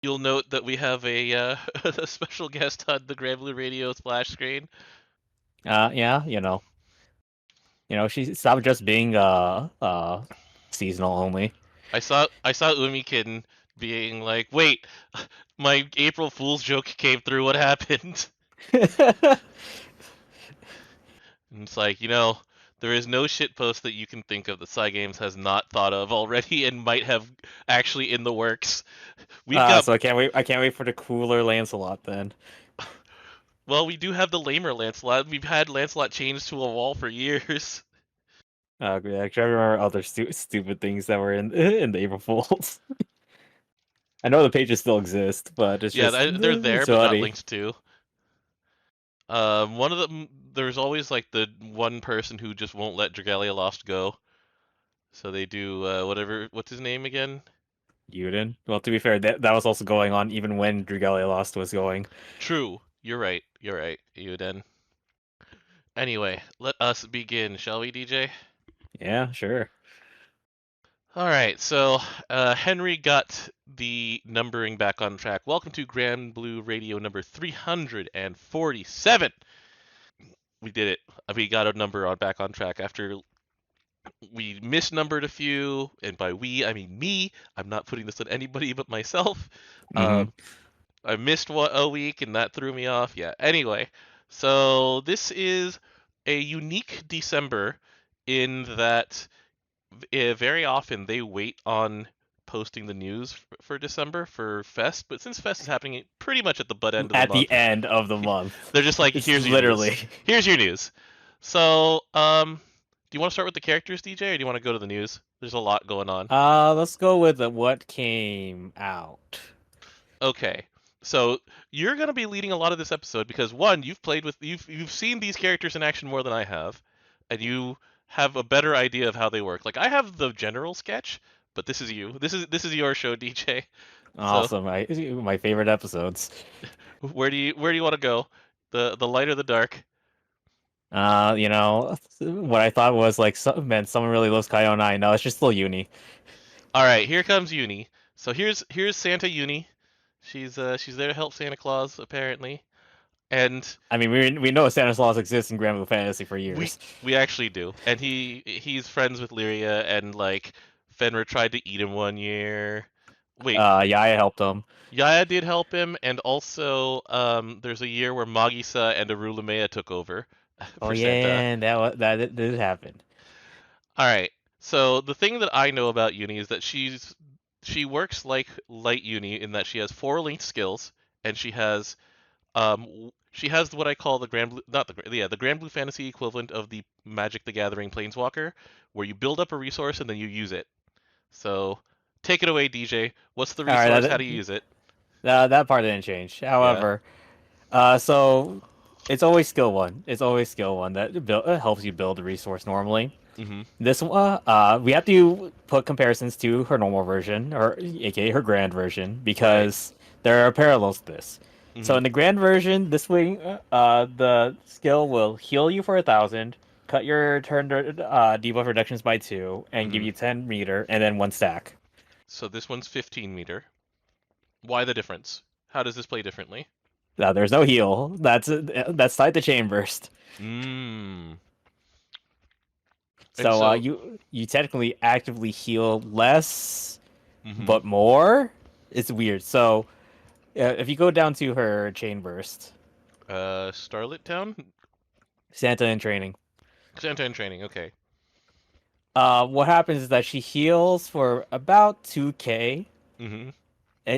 You'll note that we have a a special guest on the Granblue Radio splash screen. Yeah, she stopped just being seasonal only. I saw Umikin being like, "Wait, my April Fool's joke came through. What happened?" And it's like, there is no shitpost that you can think of that Cygames has not thought of already and might have actually in the works. We've got So I can't wait for the cooler Lancelot then. Well, we do have the lamer Lancelot. We've had Lancelot chained to a wall for years. Yeah, actually, I remember other stupid things that were in in the April Fools. I know the pages still exist, but it's Yeah, just they're there, it's but not funny. linked to. One of them, there's always like the one person who just won't let Dragalia Lost go. So they do whatever. What's his name again? Yuden. Well, to be fair, that was also going on even when Dragalia Lost was going. True. You're right. You're right, Uden. Anyway, let us begin, shall we, DJ? Yeah, sure. All right, so Henry got the numbering back on track. Welcome to Granblue Radio number 347. We did it. We got a number on back on track after we misnumbered a few, and by we I mean me. I'm not putting this on anybody but myself. hmm Um, I missed a week, and that threw me off. Yeah. Anyway, so this is a unique December in that very often they wait on posting the news for December for Fest, but since Fest is happening pretty much at the butt end of the At the month, end of the month, they're just like, it's "Here's your news. literally. Here's your news." So, do you want to start with the characters, DJ, or do you want to go to the news? There's a lot going on. Let's go with what came out. Okay. So you're gonna be leading a lot of this episode because one, you've seen these characters in action more than I have, and you have a better idea of how they work. Like I have the general sketch, but this is you. This is your show, DJ. So Awesome, my favorite episodes. where do you want to go? The light or the dark? What I thought was like, man, someone really loves Kaio 9. No, it's just still Uni. All right, here comes Uni. So here's Santa Uni. She's there to help Santa Claus apparently, and I mean, we know Stanislaus exists in Granblue Fantasy for we years. we actually do. And he's friends with Lyria, and like Fenrir tried to eat him one year. Wait, Yaya helped him. Yaya did help him, and also there's a year where Magisa and Arulumea took over Oh for Santa. yeah, that did happen. All right. So the thing that I know about Uni is that she works like Light Uni in that she has four linked skills, and she has what I call the Grand Blue, not the yeah the Grand Blue Fantasy equivalent of the Magic the Gathering Planeswalker, where you build up a resource and then you use it. So take it away, DJ. What's the All right, resource? How do you use it? that part didn't change. Yeah. However, so it's always skill one. It's always skill one that helps you build a resource normally. Mhm. This one, we have to put comparisons to her normal version, or aka her grand version, Right. because there are parallels to this. So Mhm. in the grand version, this way, the skill will heal you for 1,000, cut your turn debuff reductions by 2, and give Mhm. you 10 meter, and then 1 stack. So this one's 15 meter. Why the difference? How does this play differently? There's no heal. That's tied to chain burst. Mmm. And So so. you technically actively heal less, Mhm. but more. It's weird. So if you go down to her chain burst, Starlit Town. Santa in training. Santa in training. Okay. What happens is that she heals for about 2k, Mhm.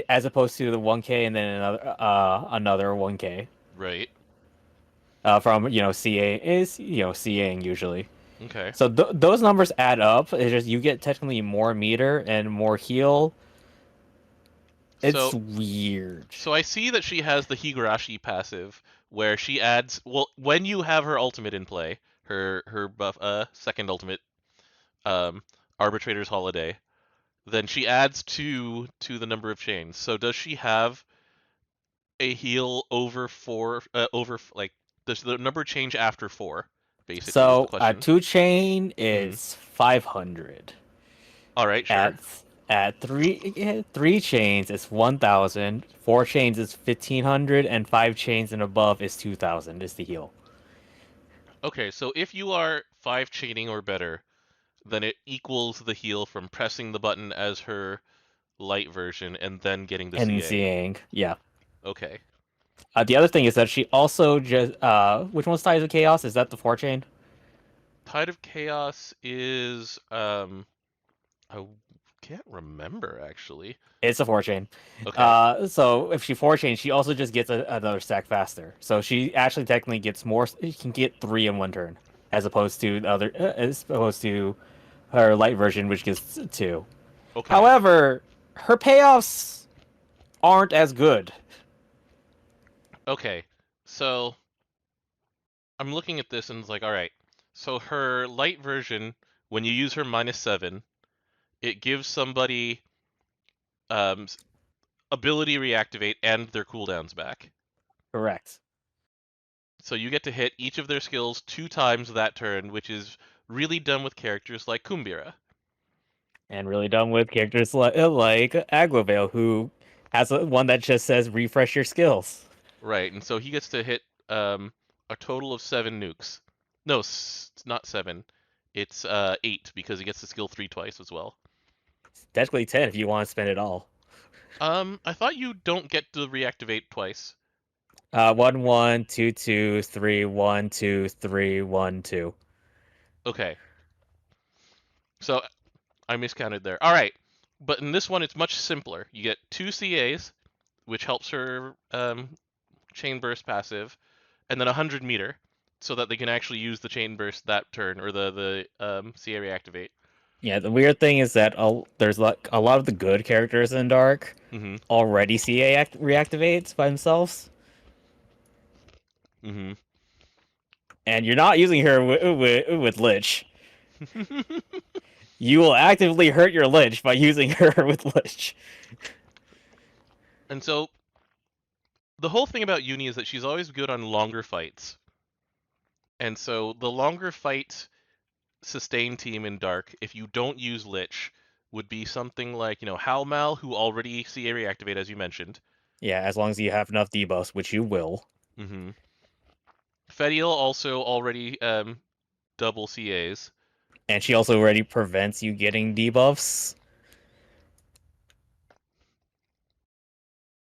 as opposed to the 1k and then another 1k. Right. From CA is CAing usually. Okay. So those numbers add up. It's just you get technically more meter and more heal. It's So weird. so I see that she has the Higurashi passive where she adds when you have her ultimate in play, her buff second ultimate um Arbitrator's Holiday, then she adds 2 to the number of chains. So does she have a heal over 4 like does the number change after 4 basically is the So question. 2 chain Mhm. is 500 All right, at sure. At three chains, it's 1,000. 4 chains is 1,500, and 5 chains and above is 2,000. Is the heal. Okay, so if you are 5 chaining or better, then it equals the heal from pressing the button as her light version and then getting the And CA. seeing, yeah. Okay. The other thing is that she also just which one's Ties of Chaos? Is that the 4 chain? Tide of Chaos is I can't remember actually. It's a 4 chain. Okay. So if she 4 chain, she also just gets another stack faster. So she actually technically gets more. She can get 3 in 1 turn, as opposed to the other, as opposed to her light version, which gets 2. Okay. However, her payoffs aren't as good. Okay. So I'm looking at this and it's like, all right. So her light version, when you use her -7, it gives somebody um, ability reactivate and their cooldowns back. Correct. So you get to hit each of their skills 2 times that turn, which is really done with characters like Kumbira. And really done with characters like Aglovale, who has one that just says refresh your skills. Right, and so he gets to hit a total of 7 nukes. No, it's not 7. It's 8 because he gets the skill 3 twice as well. Technically 10 if you want to spend it all. I thought you don't get to reactivate twice. 1 1 2 2 3 1 2 3 1 2. Okay, so I miscounted there. All right, but in this one it's much simpler. You get 2 CAs, which helps her chain burst passive, and then 100 meter, so that they can actually use the chain burst that turn or the CA reactivate. Yeah, the weird thing is that there's like a lot of the good characters in Dark Mm-hmm. already CA reactivates by themselves, Mm-hmm. and you're not using her with Lich. You will actively hurt your Lich by using her with Lich. And so the whole thing about Uni is that she's always good on longer fights. And so the longer fight sustain team in Dark, if you don't use Lich, would be something like, Halmal, who already CA reactivate, as you mentioned. Yeah, as long as you have enough debuffs, which you will. Mm-hmm. Fediel also already double CAs. And she also already prevents you getting debuffs.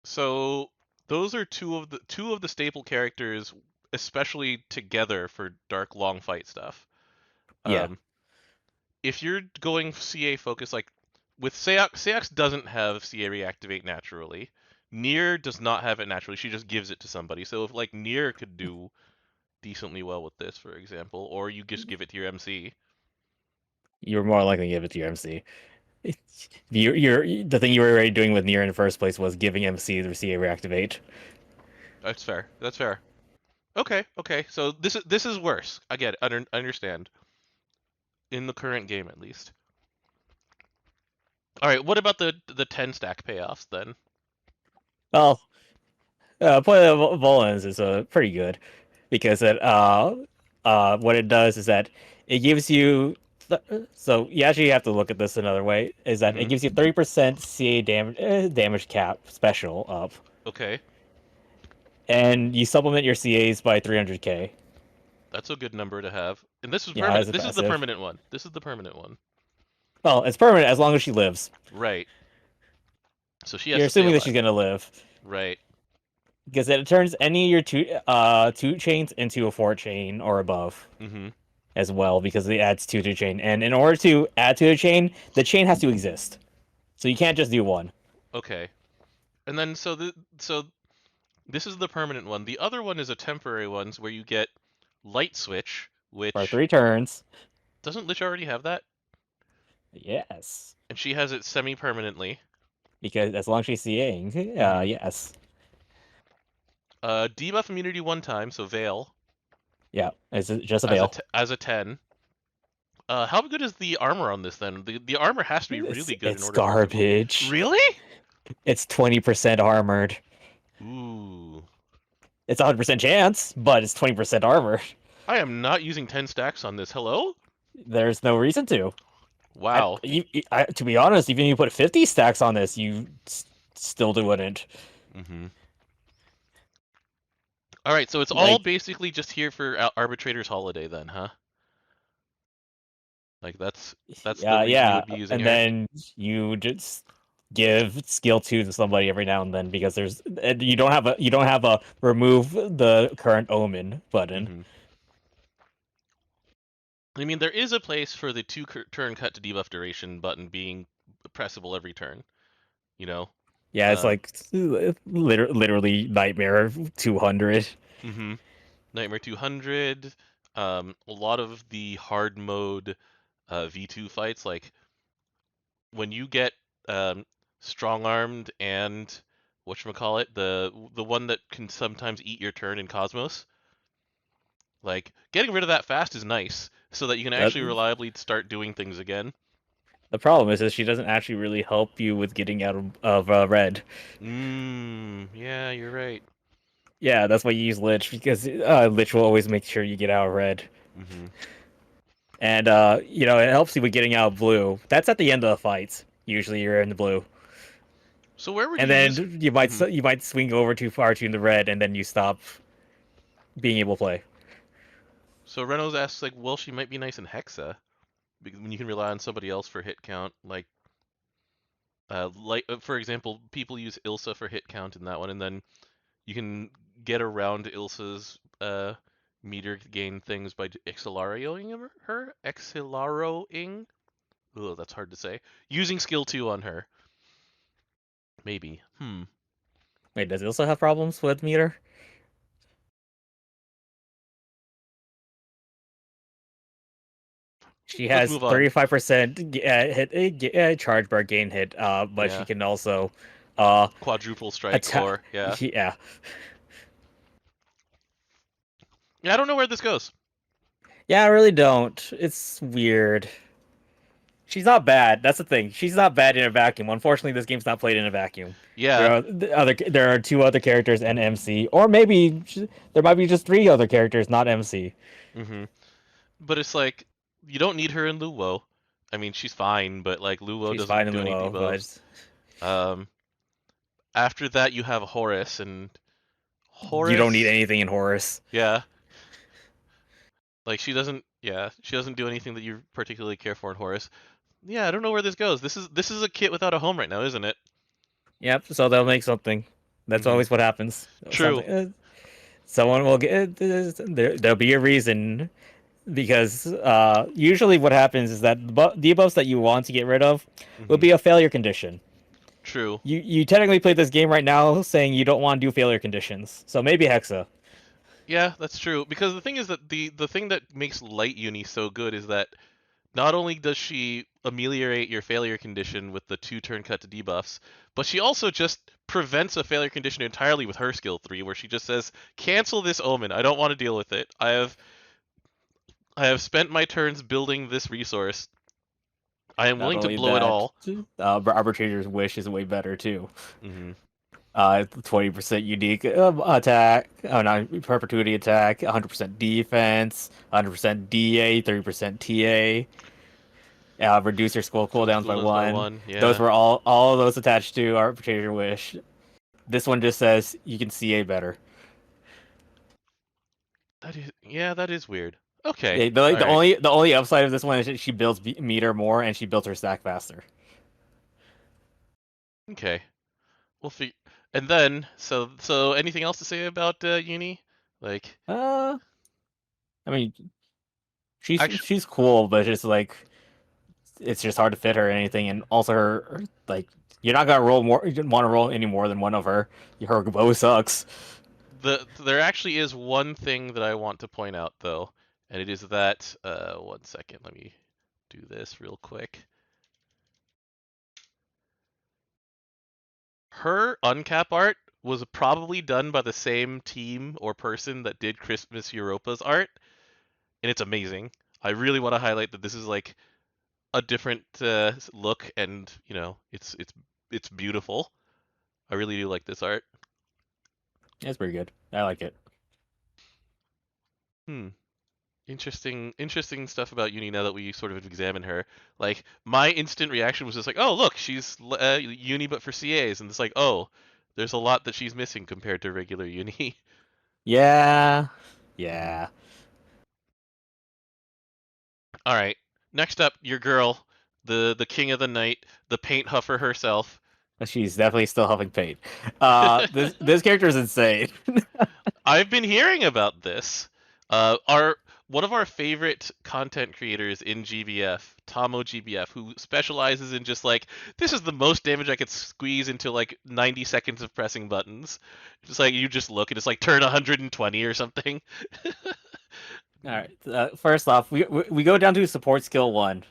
So those are two of the staple characters, especially together for Dark long fight stuff. Yeah. If you're going CA focus, like with Seax doesn't have CA reactivate naturally. Nier does not have it naturally. She just gives it to somebody. So if like Nier could do decently well with this, for example, or you just give it to your MC. You're more likely to give it to your MC. The thing you were already doing with Nier in the first place was giving MC the CA reactivate. That's fair. That's fair. Okay. So this is worse. I get it. Understand. In the current game, at least. All right. What about the 10 stack payoffs then? Well, Point of Volans is pretty good because what it does is that it gives you. So you actually have to look at this another way. Is that it Mm-hmm. gives you 30% CA damage cap special up, Okay. and you supplement your CAs by 300k. That's a good number to have. And this is Yeah, as permanent. a This is the passive. permanent one. This is the permanent one. Well, it's permanent as long as she lives. Right. So she has You're to stay assuming that alive. she's gonna live. Right. Because it turns any of your two chains into a 4 chain or above Mm-hmm. as well, because it adds two to the chain. And in order to add to the chain has to exist. So you can't just do one. Okay. And then so this is the permanent one. The other one is a temporary one where you get light switch, For which 3 turns. doesn't Lich already have that? Yes. And she has it semi-permanently. Because as long as she's CAing, Mhm. yes. Debuff immunity 1 time, so Veil Yeah, it's just a as a veil. t- as a 10. How good is the armor on this then? The armor has to be really good in It's order for it to. garbage. Really? It's 20% armored. Ooh. It's 100% chance, but it's 20% armor. I am not using 10 stacks on this. Hello? There's no reason to. Wow. To be honest, even if you put 50 stacks on this, still wouldn't. Mm-hmm. All right, so it's all Like, basically just here for Arbitrator's Holiday then, huh? Like that's the reason you yeah, would be using and her. then you just give skill 2 to somebody every now and then because you don't have a remove the current omen button. Mm-hmm. I mean, there is a place for the turn cut to debuff duration button being pressable every turn. You know. Yeah, it's Um. like literally Nightmare 200. Mm-hmm. Nightmare 200. A lot of the hard mode V2 fights, like when you get um, strong armed and whatchamacallit, the one that can sometimes eat your turn in Cosmos, like getting rid of that fast is nice, so that you can That actually reliably start doing things again. The problem is that she doesn't actually really help you with getting out of red. Yeah, you're right. Yeah, that's why you use Lich because Lich will always make sure you get out of red. Mm-hmm. And it helps you with getting out of blue. That's at the end of the fights. Usually you're in the blue. So where would And you use? then Mm-hmm. you might swing over too far to the red and then you stop being able to play. So Reynolds asks like, well, she might be nice in Hexa because when you can rely on somebody else for hit count, for example, people use Ilsa for hit count in that one, and then you can get around Ilsa's meter gain things by accelerating her. Accelerating. Oh, that's hard to say. Using skill 2 on her. Maybe. Wait, does it also have problems with meter? She Let's has move on. 35% charge bar gain hit, but she Yeah. can also uh Quadruple strike attack. or yeah. Yeah, Yeah, I don't know where this goes. yeah, I really don't. It's weird. She's not bad. That's the thing. She's not bad in a vacuum. Unfortunately, this game's not played in a vacuum. Yeah. There are two other characters and MC, or maybe there might be just three other characters, not MC. Mhm. But it's like you don't need her in Luo. I mean, she's fine, but like Luo She's fine doesn't in do any Luo, debuffs. Um, After that, you have Horus, and you don't need Horus, anything in Horus. yeah, like she doesn't do anything that you particularly care for in Horus. Yeah, I don't know where this goes. This is a kit without a home right now, isn't it? Yep. So they'll make something. That's Mhm. always what happens. True. Something. Someone will get. There'll be a reason because usually what happens is that the debuffs that you want to get rid of will Mhm. be a failure condition. True. You technically play this game right now saying you don't want to do failure conditions. So maybe Hexa. Yeah, that's true. Because the thing is that the thing that makes Light Uni so good is that not only does she ameliorate your failure condition with the 2 turn cut to debuffs, but she also just prevents a failure condition entirely with her skill 3, where she just says, "Cancel this omen. I don't want to deal with it. I have spent my turns building this resource. I am Not willing to only blow it that, all." Arbitrator's Wish is way better too. Hmm. 20% unique attack, oh no, perpetuity attack, 100% defense, 100% DA, 30% TA. Reduce your skull cooldowns by Cooldowns by one. 1. Those Yeah. were all of those attached to Arbitrator Wish. This one just says you can CA better. That is weird. Okay. Yeah, All right. the only upside of this one is that she builds meter more and she builds her stack faster. Okay. We'll figure. And then, so anything else to say about Uni? Like, Uh, I mean, actually, she's cool, but it's just hard to fit her or anything, and also like you're not gonna roll more. You didn't want to roll any more than one of her. Her bow sucks. there actually is one thing that I want to point out though, and it is that 1 second, let me do this real quick. Her uncap art was probably done by the same team or person that did Christmas Europa's art, and it's amazing. I really want to highlight that this is like a different look, and it's beautiful. I really do like this art. It's pretty good. I like it. Hmm. Interesting stuff about Uni now that we sort of examine her. Like my instant reaction was just like, oh look, she's Uni but for CAs, and it's like, oh, there's a lot that she's missing compared to regular Uni. Yeah, yeah. All right, next up, your girl, the king of the night, the paint huffer herself. She's definitely still huffing paint. This character is insane. I've been hearing about this. Our one of our favorite content creators in GBF, Tomo GBF, who specializes in just like this is the most damage I could squeeze into like 90 seconds of pressing buttons. Just like you just look and it's like turn 120 or something. All right. First off, we go down to support skill 1.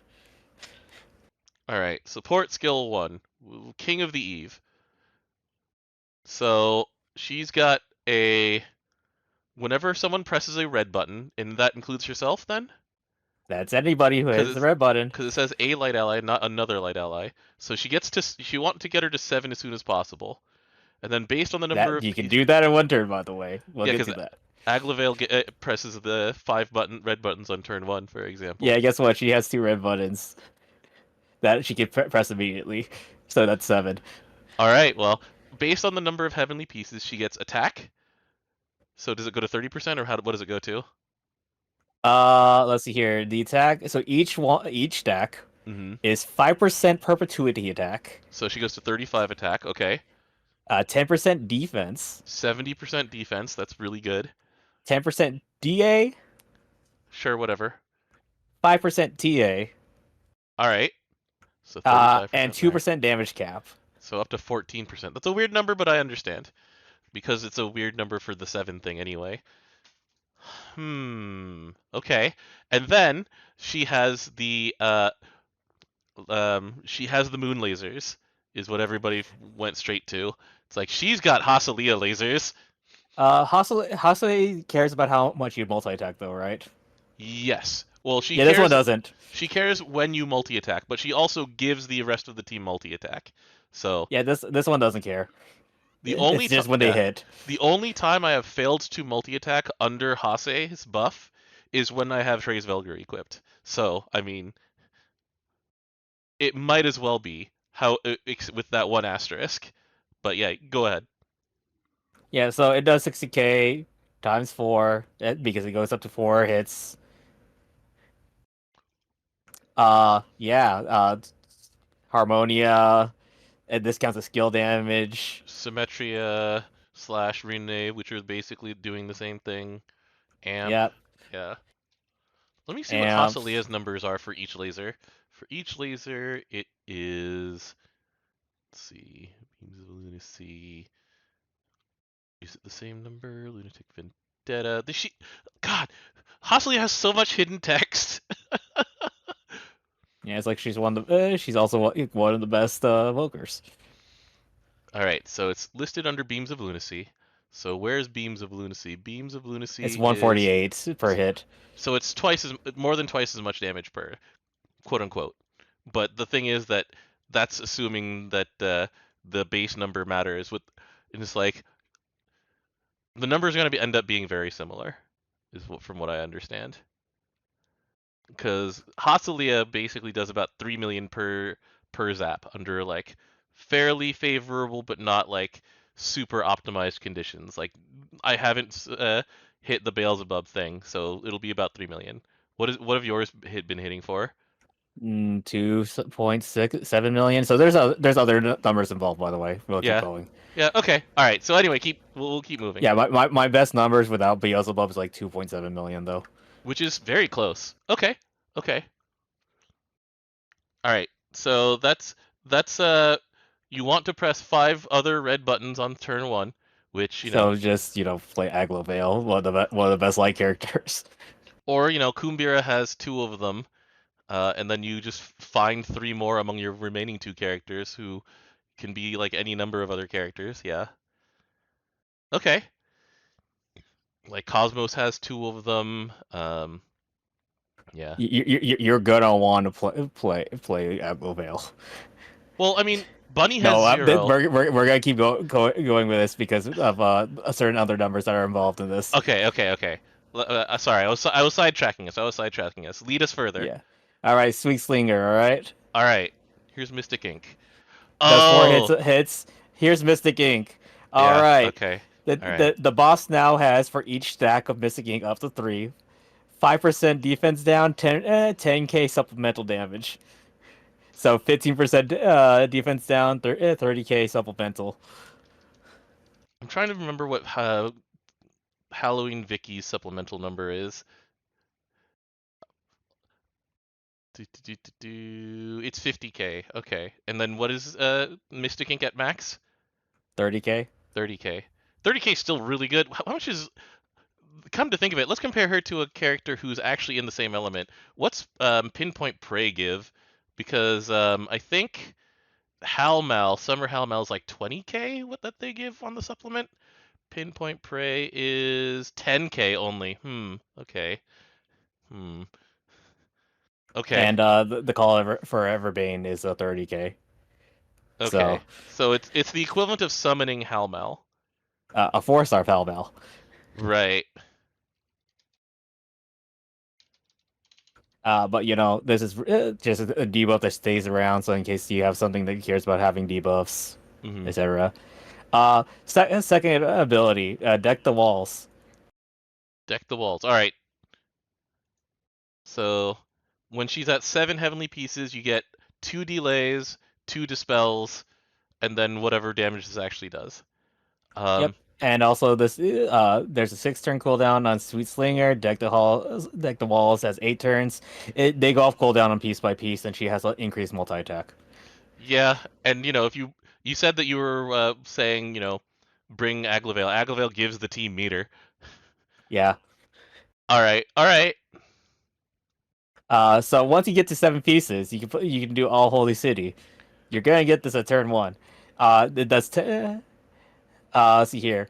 All right, support skill 1, King of the Eve. So she's got a whenever someone presses a red button, and that includes herself then? That's anybody who hits the red button. Because it says a light ally, not another light ally. So she want to get her to 7 as soon as possible. And then based on the number of you can do that in one turn, by the way. We'll get to that. Aglavale presses the 5 red buttons on turn 1, for example. Yeah, guess what? She has 2 red buttons that she can press immediately. So that's 7. All right, well, based on the number of heavenly pieces, she gets attack. So does it go to 30%, or what does it go to? Let's see here. The attack. So each stack Mm-hmm. is 5% perpetuity attack. So she goes to 35 attack. Okay. 10% defense. 70% defense. That's really good. 10% DA. Sure, whatever. 5% TA. All right. So 35%. And 2% damage cap. So up to 14%. That's a weird number, but I understand. Because it's a weird number for the 7 thing anyway. Okay. And then she has the moon lasers, is what everybody went straight to. It's like she's got Hasalia lasers. Hasale cares about how much you multi-attack though, right? Yes. Well, this one doesn't. She cares when you multi-attack, but she also gives the rest of the team multi-attack. So yeah, this one doesn't care. It's just when they hit. The only time I have failed to multi-attack under Hase's buff is when I have Trey's Velgar equipped. So, I mean, it might as well be with that one asterisk. But yeah, go ahead. Yeah, so it does 60k times 4 because it goes up to 4 hits. Harmonia, and this counts as skill damage. Symmetria / Rune, which are basically doing the same thing. Amp. Yep. Yeah. Let me see what Hasalia's numbers are for each laser. For each laser, it is. Let's see. Beams of Lunacy. Is it the same number? Lunatic Vendetta. God, Hasalia has so much hidden text. Yeah, it's like she's she's also one of the best evokers. All right, so it's listed under Beams of Lunacy. So where's Beams of Lunacy? Beams of Lunacy. It's 148 per hit. So it's more than twice as much damage per, quote unquote. But the thing is that's assuming that the base number matters. And it's like the number is going to end up being very similar, from what I understand. Because Hasalia basically does about 3 million per zap under like fairly favorable but not like super optimized conditions. Like I haven't hit the Beelzebub thing, so it'll be about 3 million. What have yours been hitting for? 2.67 million. So there's other numbers involved, by the way. We'll keep going. Yeah. Okay. All right. So anyway, we'll keep moving. Yeah. My best numbers without Beelzebub is like 2.7 million though. Which is very close. Okay. All right. So that's you want to press 5 other red buttons on turn 1, which So just play Aglavale, one of the best light characters. Or Kumbira has 2 of them, and then you just find 3 more among your remaining 2 characters who can be like any number of other characters. Yeah. Okay. Like Cosmos has 2 of them. Yeah. You're gonna want to play Aglavale. Well, I mean, Bunny has 0. We're gonna keep going with this because of certain other numbers that are involved in this. Okay. Sorry, I was sidetracking us. I was sidetracking us. Lead us further. Yeah. All right, Sweet Slinger. All right. All right. Here's Mystic Ink. Does four hits. Oh, Hits. Here's Mystic Ink. All yeah. right. Okay. The, All right. the the boss now has for each stack of Mystic Ink up to 3, 5% defense down, 10k supplemental damage. So 15% defense down, 30k supplemental. I'm trying to remember what Halloween Vicky's supplemental number is. It's 50k. Okay. And then what is Mystic Ink at max? 30k. 30k. 30k is still really good. How much is come to think of it, let's compare her to a character who's actually in the same element. What's Pinpoint Prey give? Because I think Summer Halmal's like 20k. What that they give on the supplement? Pinpoint Prey is 10k only. Okay. Hmm. Okay. And the call for Everbane is 30k. So Okay. So it's the equivalent of summoning Halmal. a 4-star Falbal. Right. But this is just a debuff that stays around, so in case you have something that cares about having debuffs, Hmm. etc. Second ability, deck the walls. Deck the walls. All right. So when she's at 7 heavenly pieces, you get 2 delays, 2 dispels, and then whatever damage this actually does. Yep. And also there's a 6-turn cooldown on Sweet Slinger. Deck the walls has 8 turns. They go off cooldown on piece by piece, and she has an increased multi attack. Yeah, and if you said that you were saying bring Aglavale. Aglavale gives the team meter. Yeah. All right, all right. So once you get to 7 pieces, you can do all Holy City. You're gonna get this at turn 1. It does. Let's see here.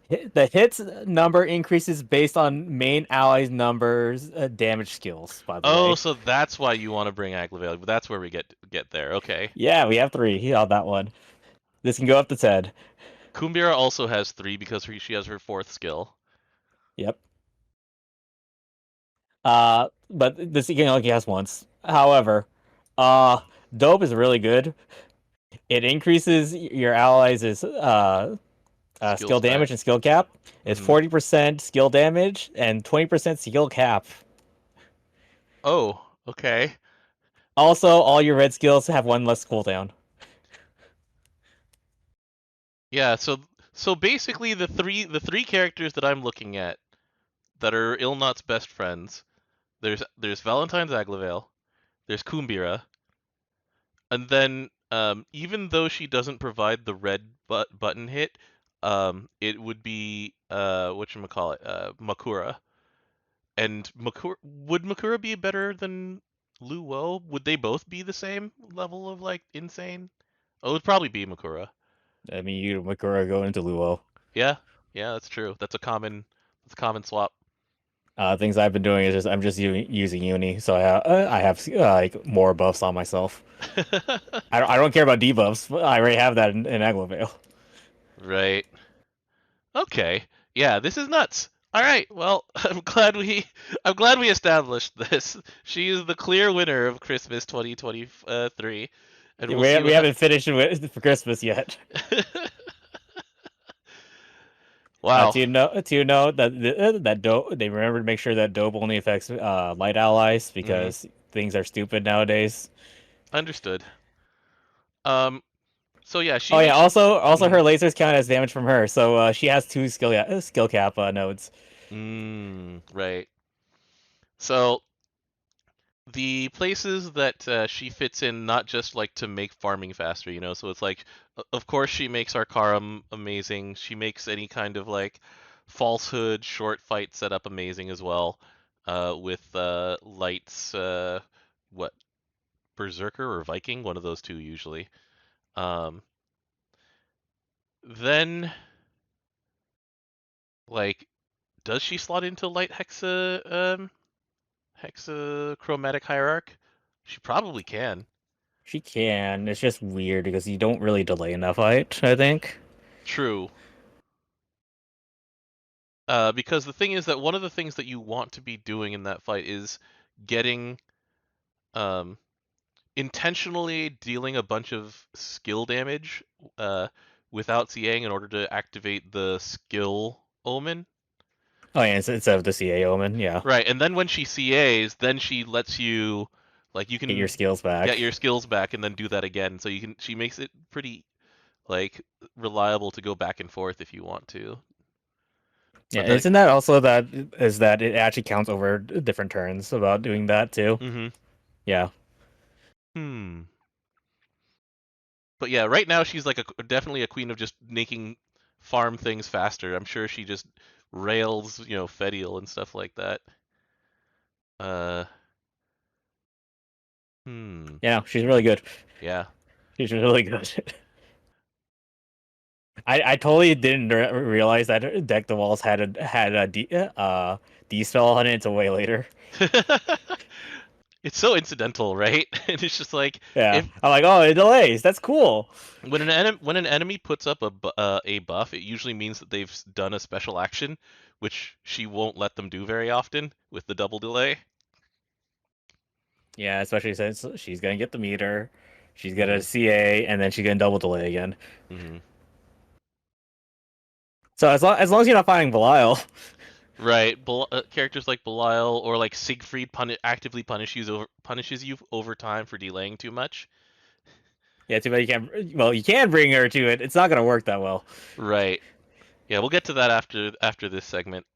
The hits number increases based on main allies' numbers, damage skills. By the Oh, way, so that's why you want to bring Aglavale. That's where we get there. Okay. yeah, we have 3 on that one. This can go up to 10. Kumbira also has 3 because she has her 4th skill. Yep. But this can only cast once. However, dope is really good. It increases your allies' Skill skill stat. damage and skill cap. It's Hmm. 40% skill damage and 20% skill cap. Oh, okay. Also, all your red skills have 1 less cooldown. Yeah, so basically the three characters that I'm looking at that are Ilnot's best friends. There's Valentine's Aglavale, there's Kumbira, and then even though she doesn't provide the red button hit, it would be whatchamacallit, Makura. And Makura be better than Luo? Would they both be the same level of like insane? Oh, it would probably be Makura. I mean, you Makura go into Luo. Yeah, yeah, that's true. That's a common swap. Things I've been doing is I'm just using Uni, so I have like more buffs on myself. I don't care about debuffs. I already have that in Aglavale. Right. Okay. Yeah, this is nuts. All right. Well, I'm glad we established this. She is the clear winner of Christmas 2023, and Yeah, we'll see we what haven't finished for Christmas yet. Wow. Do you know that that dope? They remember to make sure that dope only affects light allies Hmm. because things are stupid nowadays. Understood. Um. So yeah, she Oh yeah. makes. Also Mhm. her lasers count as damage from her, so she has 2 skill cap nodes. Right. So the places that she fits in, not just like to make farming faster, so it's like, of course, she makes Arcarum amazing. She makes any kind of like falsehood short fight setup amazing as well, with Light's what, Berserker or Viking, one of those two usually. Um, then like, does she slot into Light hexachromatic hierarch? She probably can. She can. It's just weird because you don't really delay in that fight, I think. True. because the thing is that one of the things that you want to be doing in that fight is getting um, intentionally dealing a bunch of skill damage uh, without CAing in order to activate the skill omen. Oh yeah, instead of the CA omen, yeah. Right, and then when she CAs, then she lets you, like, you Get your can skills get back. your skills back and then do that again. So you can, she makes it pretty, like, reliable to go back and forth if you want to. Yeah, But then, isn't that also that it actually counts over different turns about doing that too? mm-hmm. Yeah. Hmm. But yeah, right now she's like definitely a queen of just making farm things faster. I'm sure she just rails, Fediel and stuff like that. Uh, hmm. Yeah, she's really good. Yeah. She's really good. I totally didn't realize that Deck the Walls D spell on it until way later. It's so incidental, right? And it's just like Yeah, if I'm like, oh, it delays. That's cool. when an enemy puts up a buff, it usually means that they've done a special action, which she won't let them do very often with the double delay. Yeah, especially since she's gonna get the meter, she's gonna Hmm. CA, and then she's gonna double delay again. Hmm. So as long as you're not fighting Belial, Right, characters like Belial or like Siegfried actively punishes you over time for delaying too much. yeah, too bad you can't. Well, you can bring her to it. It's not gonna work that well. Right. Yeah, we'll get to that after this segment.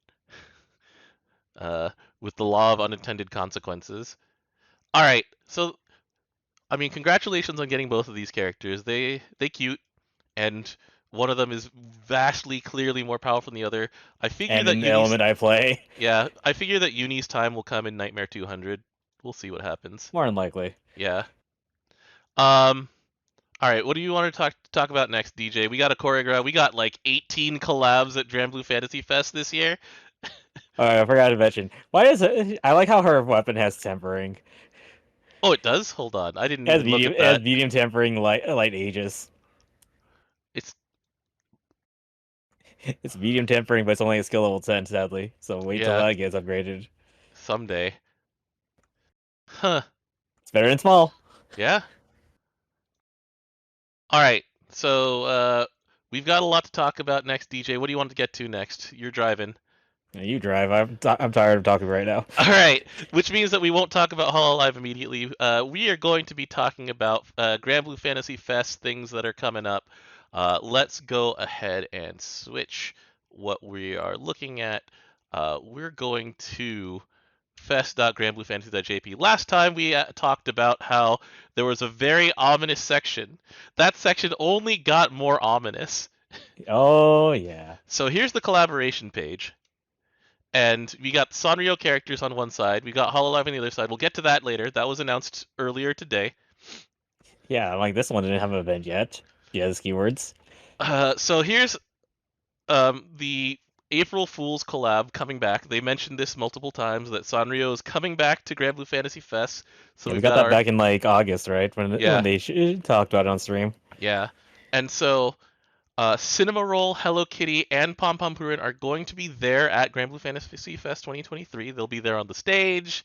Uh, with the law of unintended consequences. All right, so I mean, congratulations on getting both of these characters. They cute, and one of them is vastly, clearly more powerful than the other. I figure And that in the Uni's element I play, yeah, I figure that Uni's time will come in Nightmare 200. We'll see what happens. more than likely. Yeah. Um. All right. What do you want to talk about next, DJ? We got a Koregra. We got like 18 collabs at Granblue Fantasy Fest this year. I forgot to mention. Why does it? I like how her weapon has tempering. Oh, it does. Hold on. I didn't It has even look medium. at It has that. medium tempering light ages. It's It's medium tempering, but it's only a skill level 10, sadly. So wait till yeah. that gets upgraded. Someday. Huh. It's better than small. Yeah. All right. So we've got a lot to talk about next, DJ. What do you want to get to next? You're driving. Yeah, you drive. I'm tired of talking right now. All right, which means that we won't talk about Hololive immediately. We are going to be talking about Granblue Fantasy Fest things that are coming up. Let's go ahead and switch what we are looking at. We're going to fest.granbluefantasy.jp. Last time we talked about how there was a very ominous section. That section only got more ominous. Oh yeah. So here's the collaboration page. And we got Sanrio characters on one side. We got Hololive on the other side. We'll get to that later. That was announced earlier today. Yeah, like this one didn't have an event yet. Yeah, the keywords. So here's the April Fool's collab coming back. They mentioned this multiple times that Sanrio is coming back to Granblue Fantasy Fest. So Yeah, we we've got got that our back in like August, right? When yeah, they talked about it on stream. yeah, and so Cinema Roll, Hello Kitty, and Pom Pom Purin are going to be there at Granblue Fantasy Fest 2023. They'll be there on the stage.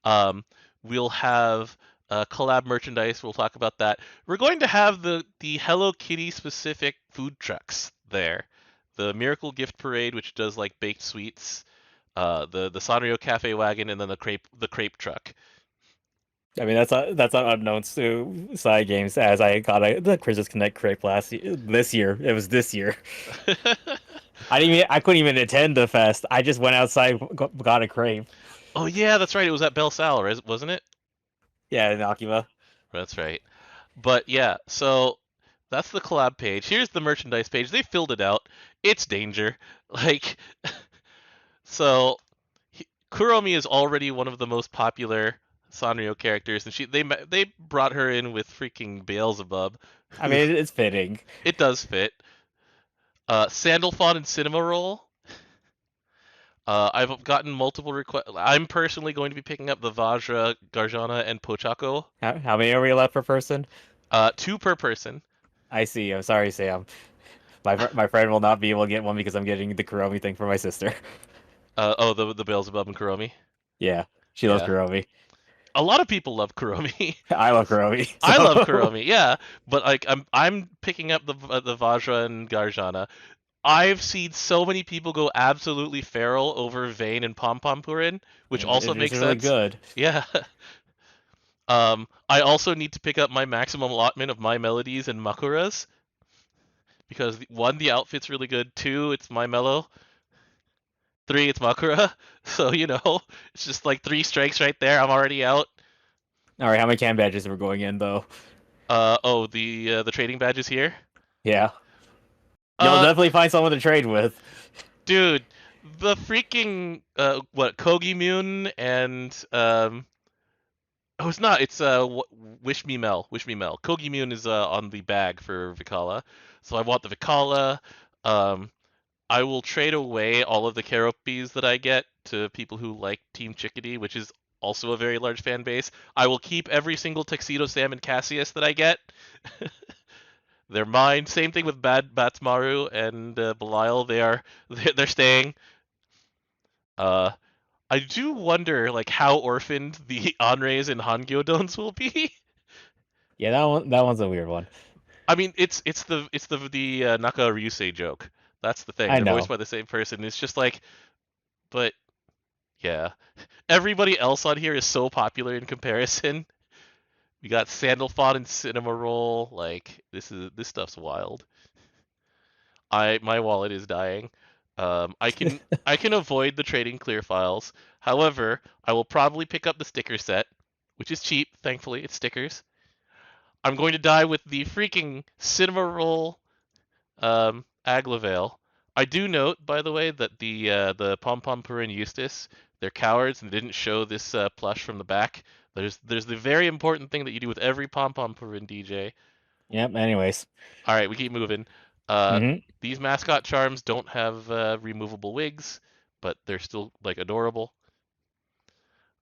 Um, we'll have collab merchandise. We'll talk about that. We're going to have the Hello Kitty specific food trucks there. The Miracle Gift Parade, which does like baked sweets. The Sanrio Cafe Wagon, and then the crepe truck. I mean, that's not unknown to side games. As I got the Christmas Connect crepe this year. It was this year. I couldn't even attend the fest. I just went outside, got a crepe. Oh yeah, that's right. It was at Bell Sal, wasn't it? Yeah, in Akima. That's right. But yeah, so that's the collab page. Here's the merchandise page. They filled it out. It's danger. Like, so Kuromi is already one of the most popular Sanrio characters, and they brought her in with freaking Beelzebub, I who mean, it's fitting. it does fit. Sandalphon and Cinema Roll. I've gotten multiple requests. I'm personally going to be picking up the Vajra, Garjana, and Pochako. How many are we left per person? Two per person. I see. I'm sorry, Sam. My friend will not be able to get one because I'm getting the Kuromi thing for my sister. Oh, the Beelzebub and Kuromi. Yeah, she loves Yeah, Kuromi. a lot of people love Kuromi. I love Kuromi, I love so Kuromi, yeah, but like I'm picking up the Vajra and Garjana. I've seen so many people go absolutely feral over Vayne and Pom Pom Purin, which also it's makes really sense. good. Yeah. I also need to pick up my maximum allotment of my melodies and Makuras because one, the outfit's really good. Two, it's my mellow. Three, it's Makura. So it's just like three strikes right there. I'm already out. All right, how many cam badges are we going in though? Oh, the trading badges here. Yeah, you'll Uh, definitely find someone to trade with. dude, the freaking what Kogi Moon and oh, it's not. It's Wish Me Mel. Wish Me Mel. Kogi Moon is on the bag for Vikala, so I want the Vikala. Um, I will trade away all of the Keropis that I get to people who like Team Chickadee, which is also a very large fan base. I will keep every single Tuxedo Sam and Cassius that I get. They're mine. Same thing with Bad Batsmaru and Belial. They're staying. Uh, I do wonder like how orphaned the Anres and Hangyodons will be. Yeah, that one's a weird one. I mean, it's the Naka Ryusei joke. That's the thing. I They're voiced know. by the same person. It's just like, but yeah, everybody else on here is so popular in comparison. We got Sandalphon and Cinema Roll. Like this stuff's wild. My wallet is dying. I can avoid the trading clear files. However, I will probably pick up the sticker set, which is cheap. Thankfully, it's stickers. I'm going to die with the freaking Cinema Roll Aglavale. I do note, by the way, that the Pom Pom Purin Eustace, they're cowards and didn't show this plush from the back. There's the very important thing that you do with every Pom Pom Purin DJ. Yep. Anyways. All right, we keep moving. Uh, Hmm. these mascot charms don't have removable wigs, but they're still like adorable.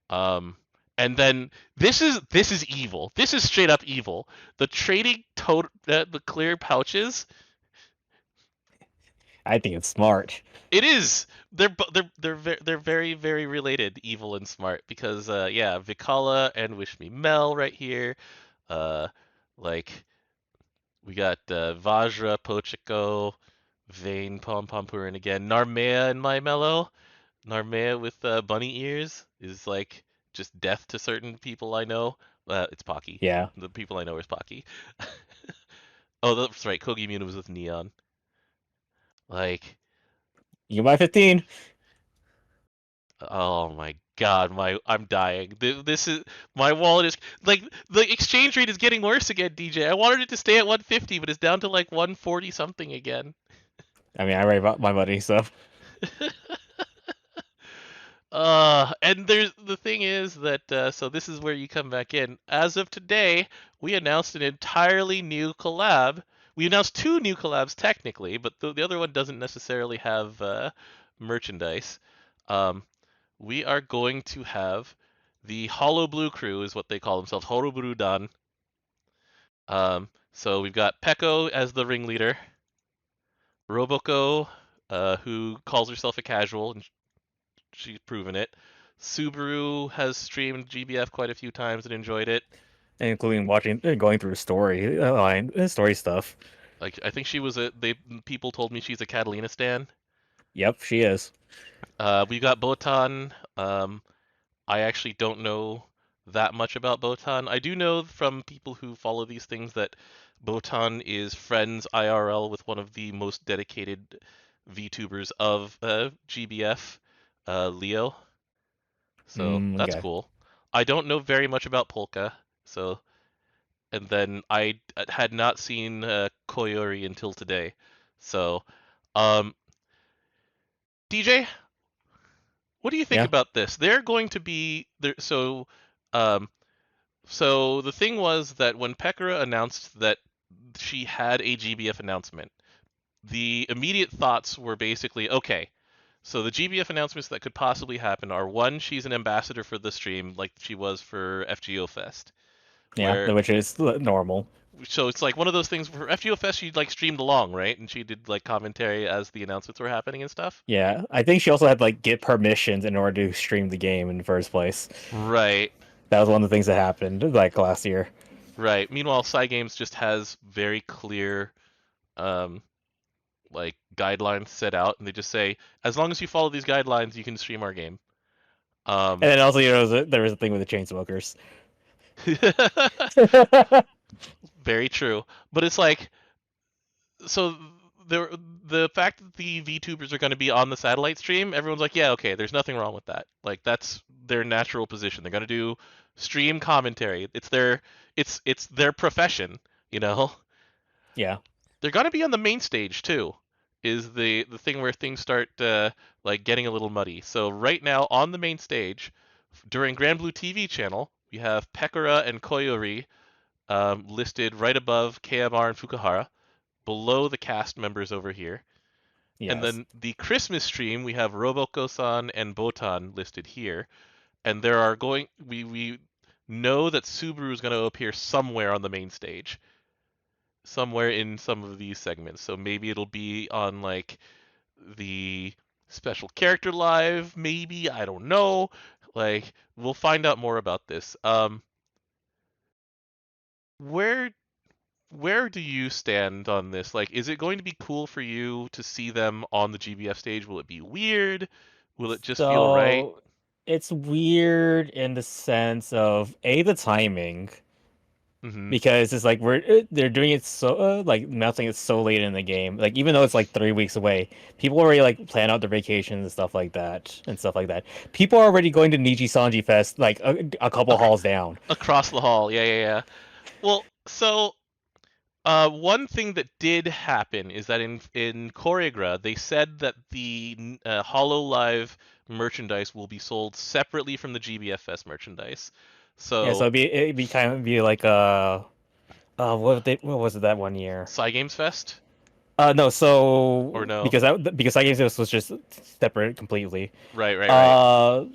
Um, and then this is evil. This is straight up evil. The trading the clear pouches. I think it's smart. It is. They're very very related, evil and smart, because yeah, Vikala and Wish Me Mel right here. Uh, like we got Vajra, Pochiko, Vayne, Pom Pom Purin again. Narmea in my mellow. Narmea with bunny ears is like just death to certain people I know. It's Pocky. Yeah. The people I know is Pocky. Oh, that's right. Kogi Muna was with Neon. Like, You can buy 15. oh my god, I'm dying. This is my wallet is like the exchange rate is getting worse again, DJ. I wanted it to stay at 150, but it's down to like 140 something again. I mean, I already bought my money, so And there's the thing is that so this is where you come back in. As of today, we announced an entirely new collab. We announced two new collabs technically, but the other one doesn't necessarily have merchandise. Um, we are going to have the Hollow Blue crew, is what they call themselves, Horoburu Dan. So we've got Peko as the ringleader, Roboko, who calls herself a casual, and she's proven it. Subaru has streamed GBF quite a few times and enjoyed it. including watching, going through story line, story stuff. Like I think she was people told me she's a Catalina stan. Yep, she is. We got Botan. I actually don't know that much about Botan. I do know from people who follow these things that Botan is friends IRL with one of the most dedicated VTubers of GBF, Leo. So that's Okay. cool. I don't know very much about Polka, so and then I had not seen Koyori until today. So, um, DJ, what do you think Yeah. about this? They're going to be there. Um, so the thing was that when Pekara announced that she had a GBF announcement, the immediate thoughts were basically, okay, so the GBF announcements that could possibly happen are one, she's an ambassador for the stream like she was for FGO Fest, Yeah, where which is normal. So it's like one of those things for FGOFest. She like streamed along, right? And she did like commentary as the announcements were happening and stuff. Yeah, I think she also had like get permissions in order to stream the game in the first place. Right. That was one of the things that happened like last year. Right. Meanwhile, Cygames just has very clear, um, like guidelines set out, and they just say, as long as you follow these guidelines, you can stream our game. And then also, there was a thing with the chain smokers. Very true. But it's like, so the fact that the VTubers are going to be on the satellite stream, everyone's like, yeah, okay, there's nothing wrong with that. Like that's their natural position. They're going to do stream commentary. It's their profession, you know. Yeah. They're going to be on the main stage too. Is the thing where things start like getting a little muddy. So right now on the main stage, during Granblue TV channel, we have Pekora and Koyori listed right above KMR and Fukuhara, below the cast members over here. And Yes. then the Christmas stream, we have Roboko-san and Botan listed here. And there are we know that Subaru is going to appear somewhere on the main stage, somewhere in some of these segments. So maybe it'll be on like the special character live, maybe, I don't know. Like we'll find out more about this. Where where do you stand on this? Like, is it going to be cool for you to see them on the GBF stage? Will it be weird? Will it just feel right? So it's weird in the sense of the timing, Mm-hmm. because it's like they're doing it so like announcing it so late in the game. Like even though it's like 3 weeks away, people already like plan out their vacations and stuff like that People are already going to Niji Sanji Fest like a couple Ac- halls down. Across the hall, yeah, yeah, yeah. Well, so one thing that did happen is that in Koregra, they said that the Hololive merchandise will be sold separately from the GBFS merchandise. Yeah, so So, it'd be kind of be like what was it that one year? Cygames Fest No, or so no? because I guess this was just separate completely. Right, right, right. Uh,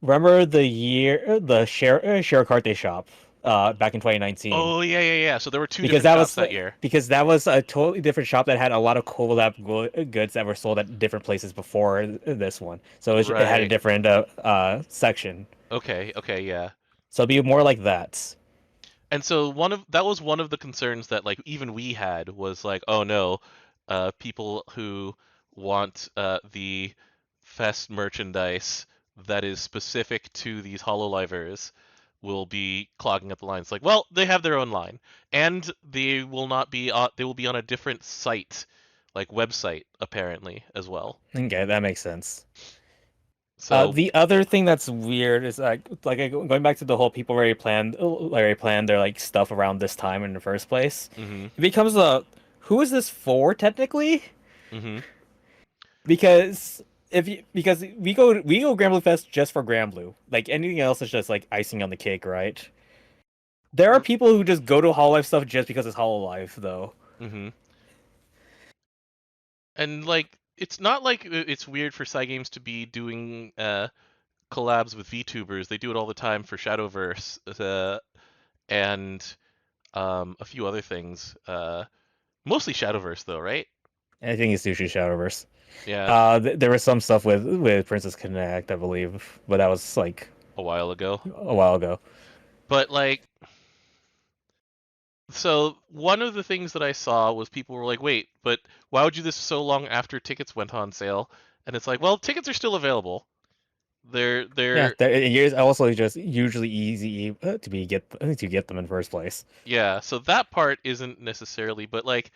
Remember the year the share carte shop back in 2019? Oh yeah, yeah, yeah. So there were two Because different that shops was that year. because that was a totally different shop that had a lot of collab goods that were sold at different places before this one. So it had a Right. different section. Okay, okay, yeah. So it'd be more like that. And so that was one of the concerns that like even we had was like, oh no, people who want the Fest merchandise that is specific to these Hololivers will be clogging up the lines. Like, well, they have their own line, and they will not be on. They will be on a different site, like website apparently as well. Okay, that makes sense. So, The other thing that's weird is going back to the whole people already planned their like stuff around this time in the first place. mm-hmm, It becomes a who is this for technically? mm-hmm. Because because we go Granblue Fest just for Granblue. Like anything else is just like icing on the cake, right? There are people who just go to Hololive stuff just because it's Hololive, though. Mm-hmm. And like it's not like it's weird for Cygames to be doing collabs with VTubers. They do it all the time for Shadowverse and a few other things. Mostly Shadowverse though, right? I think it's usually Shadowverse. Yeah, There was some stuff with Princess Connect, I believe, but that was like a while ago. a while ago. But like so one of the things that I saw was people were like, "Wait, but why would you do this so long after tickets went on sale?" And it's like, "Well, tickets are still available. Yeah, They're it is also just usually easy to get them in first place. yeah, so that part isn't necessarily, but like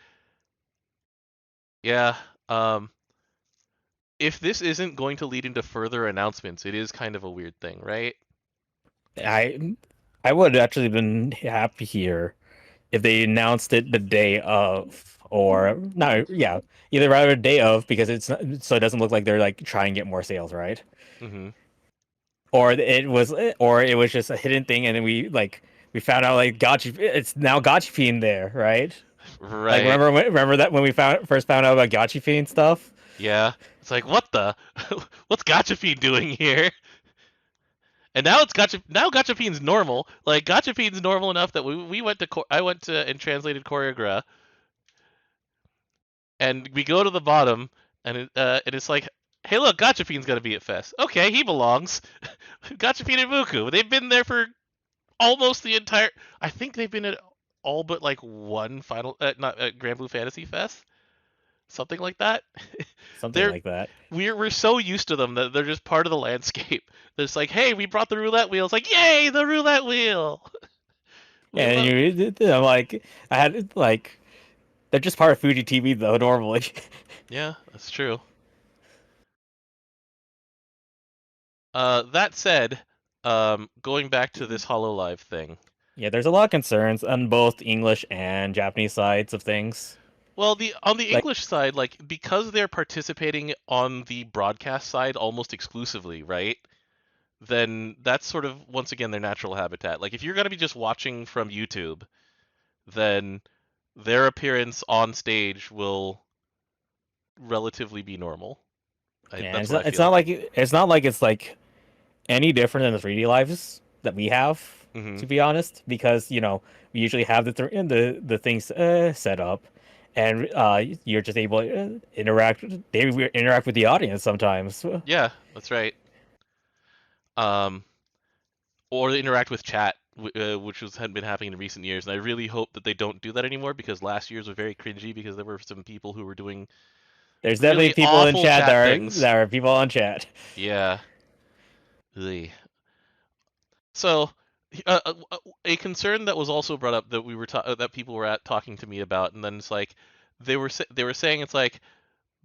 yeah, um if this isn't going to lead into further announcements, it is kind of a weird thing, right? I I would actually been happier if they announced it the day of, or no, yeah, either rather day of because it's not, so it doesn't look like they're like trying to get more sales, right? Mm-hmm. Or it was just a hidden thing, and then we found out like Gotchi, it's now Gotchi Fiend there, right? Like Right. remember that when we first found out about Gotchi Fiend stuff? Yeah. It's like, what the? What's Gachafee doing here? And now it's Gachapine's normal. Like Gachapine's normal enough that we went to I went to and translated Koregra, and we go to the bottom, and it's like, hey, look, Gachapine's gonna be at Fest. Okay, he belongs. Gachapine and Muku. They've been there for almost the entire. I think they've been at all but like one final, not Granblue Fantasy Fest, something like that. Something they're like that. we're so used to them that they're just part of the landscape. It's like, hey, we brought the roulette wheel. It's like, yay, the roulette wheel. We Yeah, and love. I'm like, I had like, they're just part of Fuji TV though normally. Yeah, that's true. That said, going back to this Hololive thing. Yeah, there's a lot of concerns on both English and Japanese sides of things. Well, on the Like, English side, like because they're participating on the broadcast side almost exclusively, right? Then that's sort of once again their natural habitat. Like if you're gonna be just watching from YouTube, then their appearance on stage will relatively be normal. yeah, That's what I feel. it's not like it's like any different than the 3D lives that we have, Hmm. to be honest, because we usually have the things set up, and you're just able to interact. They interact with the audience sometimes. Yeah, that's right. Um, or they interact with chat, which had been happening in recent years. And I really hope that they don't do that anymore because last year's were very cringy because there were some people who were doing There's definitely really people in awful chat chat things. that are people on chat. Yeah. Ugh. So, a concern that was also brought up that that people were talking to me about, and then it's like they were saying it's like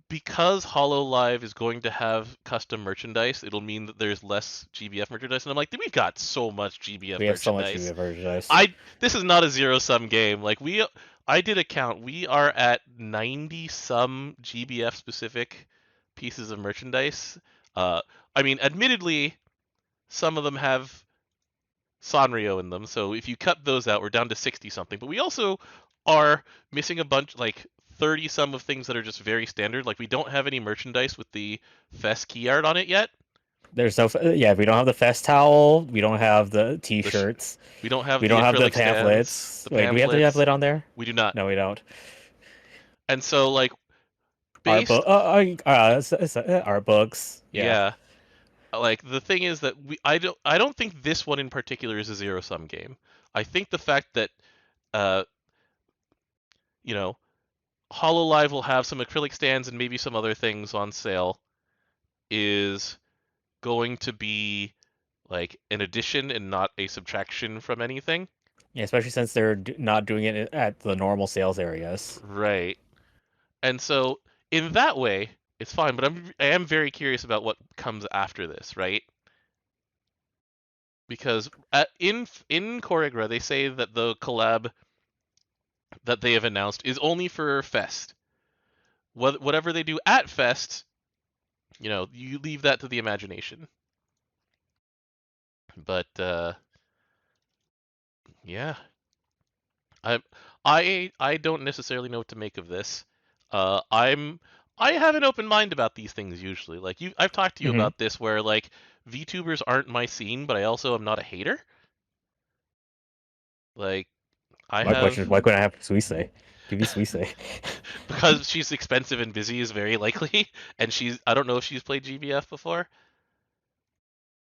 because Hololive is going to have custom merchandise, it'll mean that there's less GBF merchandise. And I'm like, we've got so much GBF We have so much merchandise. merchandise. This is not a zero sum game. Like I did a count. We are at 90 some GBF specific pieces of merchandise. I mean, admittedly, some of them have Sanrio in them. So if you cut those out, we're down to 60 something. But we also are missing a bunch, like 30 some of things that are just very standard. Like we don't have any merchandise with the Fest key art on it yet. There's no, yeah, we don't have the fest towel. We don't have the The sh- t-shirts. we don't have We the don't have the acrylic stands, pamphlets. the Wait, do we have the pamphlets. pamphlet on there? We do not. No, we don't. And so like Art book, based art books. Yeah, yeah, like the thing is that I don't think this one in particular is a zero sum game. I think the fact that uh you know Hololive will have some acrylic stands and maybe some other things on sale is going to be like an addition and not a subtraction from anything. yeah, especially since they're not doing it at the normal sales areas. Right. And so in that way, it's fine, but I am very curious about what comes after this, right? Because in Koregra they say that the collab that they have announced is only for Fest. Whatever they do at Fest, you leave that to the imagination. But yeah, I I don't necessarily know what to make of this. I have an open mind about these things usually. Like I've talked to you Hmm. about this where like VTubers aren't my scene, but I also am not a hater. Like I My question is, why have couldn't I have Suisei? Give me Suisei. because she's expensive and busy is very likely, and I don't know if she's played GBF before.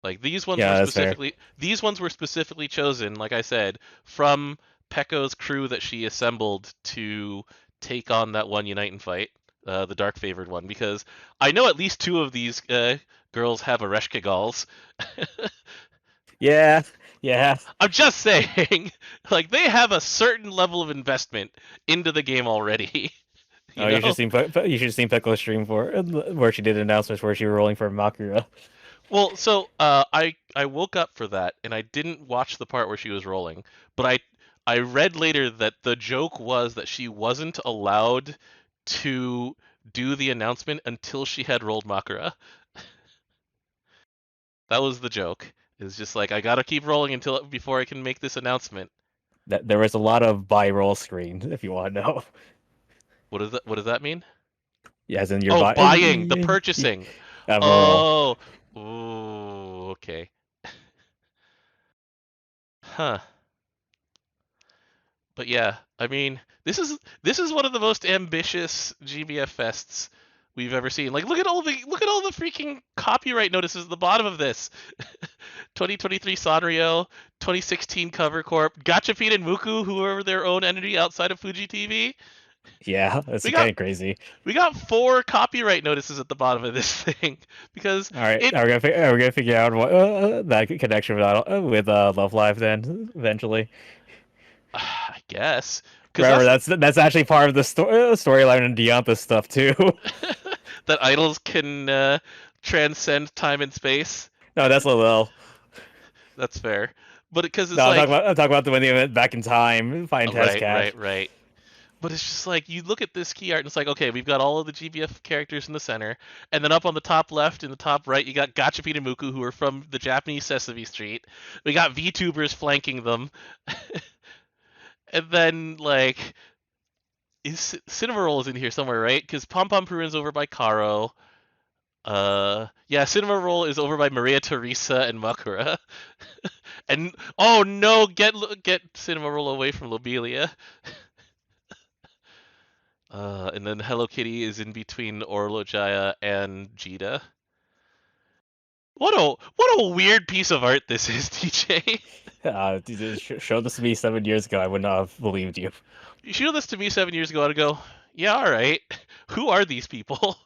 Like Yeah, that's fair. these ones were specifically chosen, like I said, from Pekko's crew that she assembled to take on that one Unite and fight, the dark favored one, because I know at least two of these girls have Areshka Gals. Yeah, yeah. I'm just saying, like they have a certain level of investment into the game already. Oh, you know? You should have seen Piccolo's stream for where she did announcements where she was rolling for Makura. Well, so I woke up for that and I didn't watch the part where she was rolling, but I read later that the joke was that she wasn't allowed to do the announcement until she had rolled Makura. That was the joke. It's just like I gotta keep rolling until before I can make this announcement. That there was a lot of buy roll screen, if you want to know. What does that mean? Yeah, as in your Oh, buy buying, the purchasing. of a roll. Oh, ooh, okay. Huh. But yeah, I mean, this is one of the most ambitious GBF fests we've ever seen. Like, look at all the freaking copyright notices at the bottom of this. 2023 Sanrio, 2016 Cover Corp, Gachapin and Muku, who are their own entity outside of Fuji TV. Yeah, that's We kind got of crazy. we got 4 copyright notices at the bottom of this thing because All right, it. are we gonna figure out what that connection with Love Live then eventually? I guess because Remember, that's that's actually part of the storyline and Diantha stuff too. that idols can transcend time and space. No, that's Lil. That's fair. But because it's No, like, I'm talking about the when they went back in time, find Test right, Cash. right, right. But it's just like you look at this key art and it's like, okay, we've got all of the GBF characters in the center, and then up on the top left and the top right, you got Gachapin and Muku, who are from the Japanese Sesame Street. We got VTubers flanking them, and then like, is Cinnamoroll is in here somewhere, right? Because Pom Pom Purin's over by Karo. Yeah, Cinnamoroll is over by Maria Teresa and Makura. And oh no, get Cinnamoroll away from Lobelia. And then Hello Kitty is in between Orlo Jaya and Jita. What a weird piece of art this is, DJ. Showed this to me 7 years ago. I would not have believed you. You showed this to me 7 years ago, I'd go, yeah, all right. Who are these people?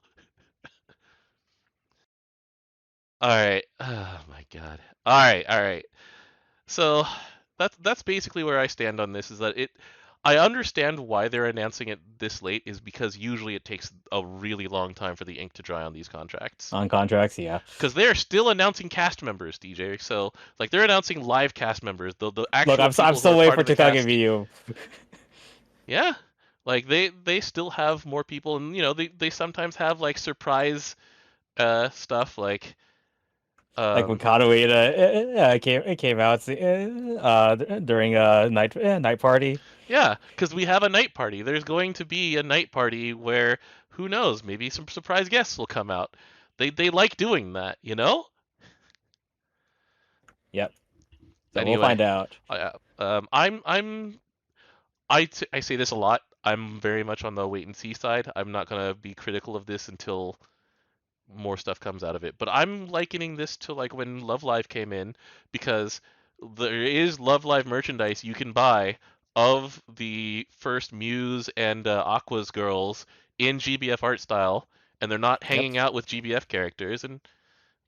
All right. Oh my god. All right. So that's basically where I stand on this. Is that it? I understand why they're announcing it this late is because usually it takes a really long time for the ink to dry on these contracts. On contracts, yeah. Because they're still announcing cast members, DJ. So like they're announcing live cast members, the Look, actual I'm people who still are waiting part for of the cast. Takagi. Yeah, like they still have more people, and they sometimes have like surprise stuff like Like when um Kadoida came out during a night party. yeah, because we have a night party. There's going to be a night party where who knows, maybe some surprise guests will come out. They like doing that, you know. Yep. So we'll Anyway, find out. I say this a lot. I'm very much on the wait and see side. I'm not gonna be critical of this until more stuff comes out of it. But I'm likening this to like when Love Live came in because there is Love Live merchandise you can buy of the first Muse and Aqua's girls in GBF art style, and they're not Yep. hanging out with GBF characters. And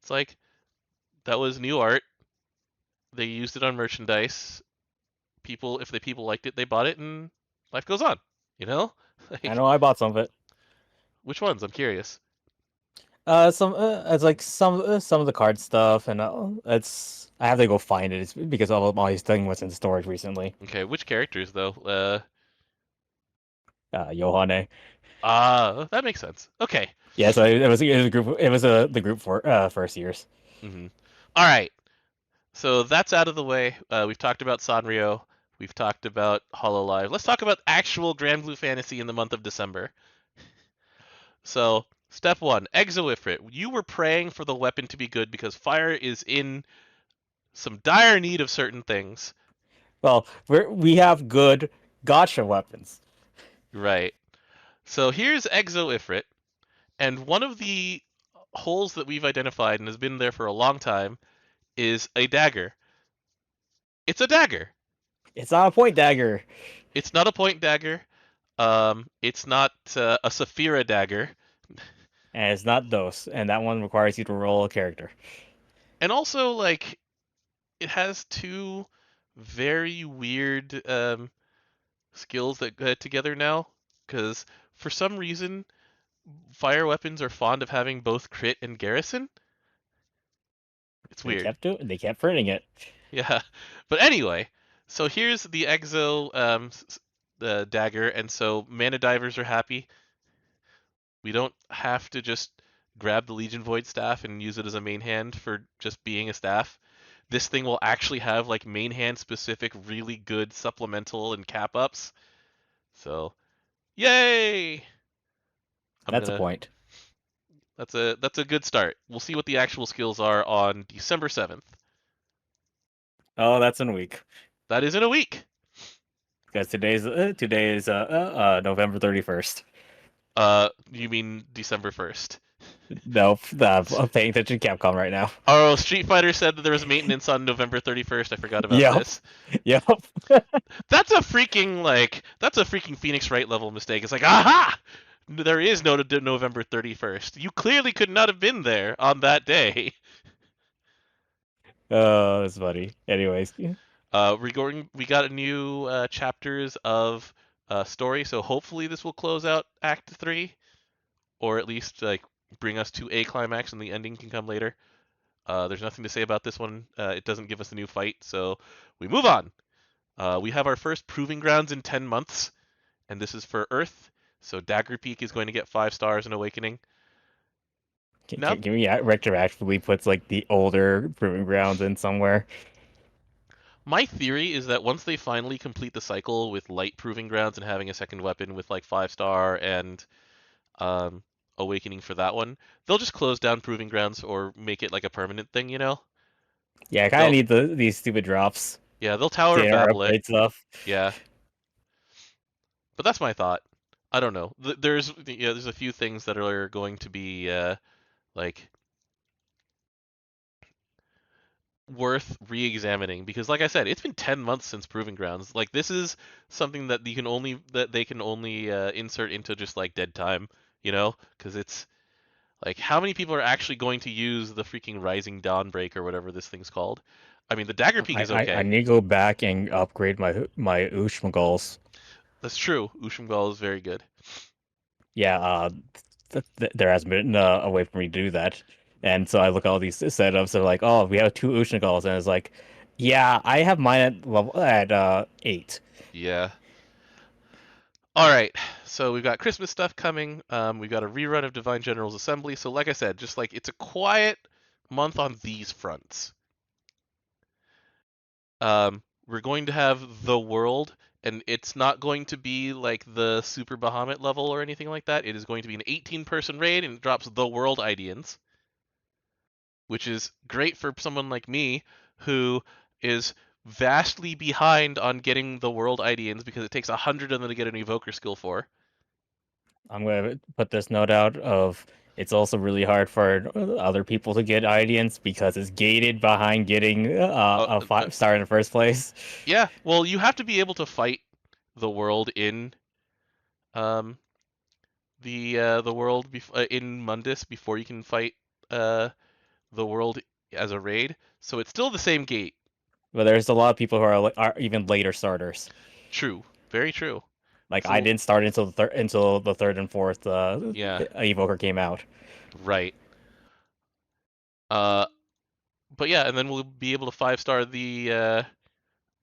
it's like that was new art. They used it on merchandise. People, if the people liked it, they bought it, and life goes on. You know, I like know I bought some of it. which ones? I'm curious. It's like some of the card stuff, and it's I have to go find it. It's because all my thing was in storage recently. Okay, which characters though? Yohane. That makes sense. Okay. Yeah, so it was a group. It was the group for first years. Mm-hmm. All right. So that's out of the way. We've talked about Sanrio. We've talked about Hololive. Let's talk about actual Granblue Fantasy in the month of December. So, step one, Exo-Ifrit. You were praying for the weapon to be good because Fire is in some dire need of certain things. Well, we have good gotcha weapons. Right. So here's Exo-Ifrit, and one of the holes that we've identified and has been there for a long time is a dagger. It's a dagger. It's not a point dagger. It's not a point dagger. It's not a Saphira dagger. And it's not DOS, and that one requires you to roll a character. And also, like, it has two very weird skills that get together now. Because for some reason, fire weapons are fond of having both crit and garrison. It's weird. They kept printing it. Yeah. But anyway, so here's the Exo dagger, and so mana divers are happy. We don't have to just grab the Legion Void staff and use it as a main hand for just being a staff. This thing will actually have like main hand specific really good supplemental and cap ups. So, yay! That's a point. That's a good start. We'll see what the actual skills are on December 7th. Oh, that's in a week. That is in a week. Because today is November 31st. You mean December 1st? Nope, I'm paying attention to Capcom right now. Oh, Street Fighter said that there was maintenance on November 31st. I forgot about Yep, this. yep. That's a freaking Phoenix Wright level mistake. It's like, aha! There is no November 31st. You clearly could not have been there on that day. Oh, that's funny. Anyways, We got a new chapters of story, so hopefully this will close out Act 3, or at least like bring us to a climax, and the ending can come later. There's nothing to say about this one. It doesn't give us a new fight, so we move on. We have our first Proving Grounds in 10 months, and this is for Earth. So Dagger Peak is going to get 5 stars in Awakening. Now, can we retroactively puts like the older Proving Grounds in somewhere? my theory is that once they finally complete the cycle with Light Proving Grounds and having a second weapon with like 5 star and um, Awakening for that one, they'll just close down Proving Grounds or make it like a permanent thing, you know? Yeah, I kind of They'll need these stupid drops Yeah, they'll Tower to of Babel it. upgrade stuff. Yeah, but that's my thought. I don't know. There's a few things that are going to be like worth re-examining because, like I said, it's been 10 months since Proving Grounds. Like this is something that they can only insert into just like dead time, you know? Because it's like how many people are actually going to use the freaking Rising Dawn break or whatever this thing's called? I mean, the Dagger Peak is I okay. need to go back and upgrade my Ushmagals. That's true. Ushumgal is very good. Yeah, there hasn't been a way for me to do that. And so I look at all these setups and like, oh, we have two Ushmagals, and it's like, yeah, I have mine at level at 8. Yeah. All right, so we've got Christmas stuff coming. We've got a rerun of Divine General's Assembly. So, like I said, just like it's a quiet month on these fronts. We're going to have the world, and it's not going to be like the Super Bahamut level or anything like that. It is going to be an 18-person raid, and it drops the world Ideans, which is great for someone like me who is vastly behind on getting the world Ideans because it takes 100 of them to get an evoker skill for. I'm gonna put this note out of it's also really hard for other people to get audience because it's gated behind getting Uh, a uh, 5 star in the first place. yeah, well, you have to be able to fight the world in um the world in Mundus before you can fight uh the world as a raid. So it's still the same gate. But there's a lot of people who are even later starters. True, very true. Like I So didn't start until the third and fourth yeah, evoker came out. right. Uh, but yeah, and then we'll be able to 5 star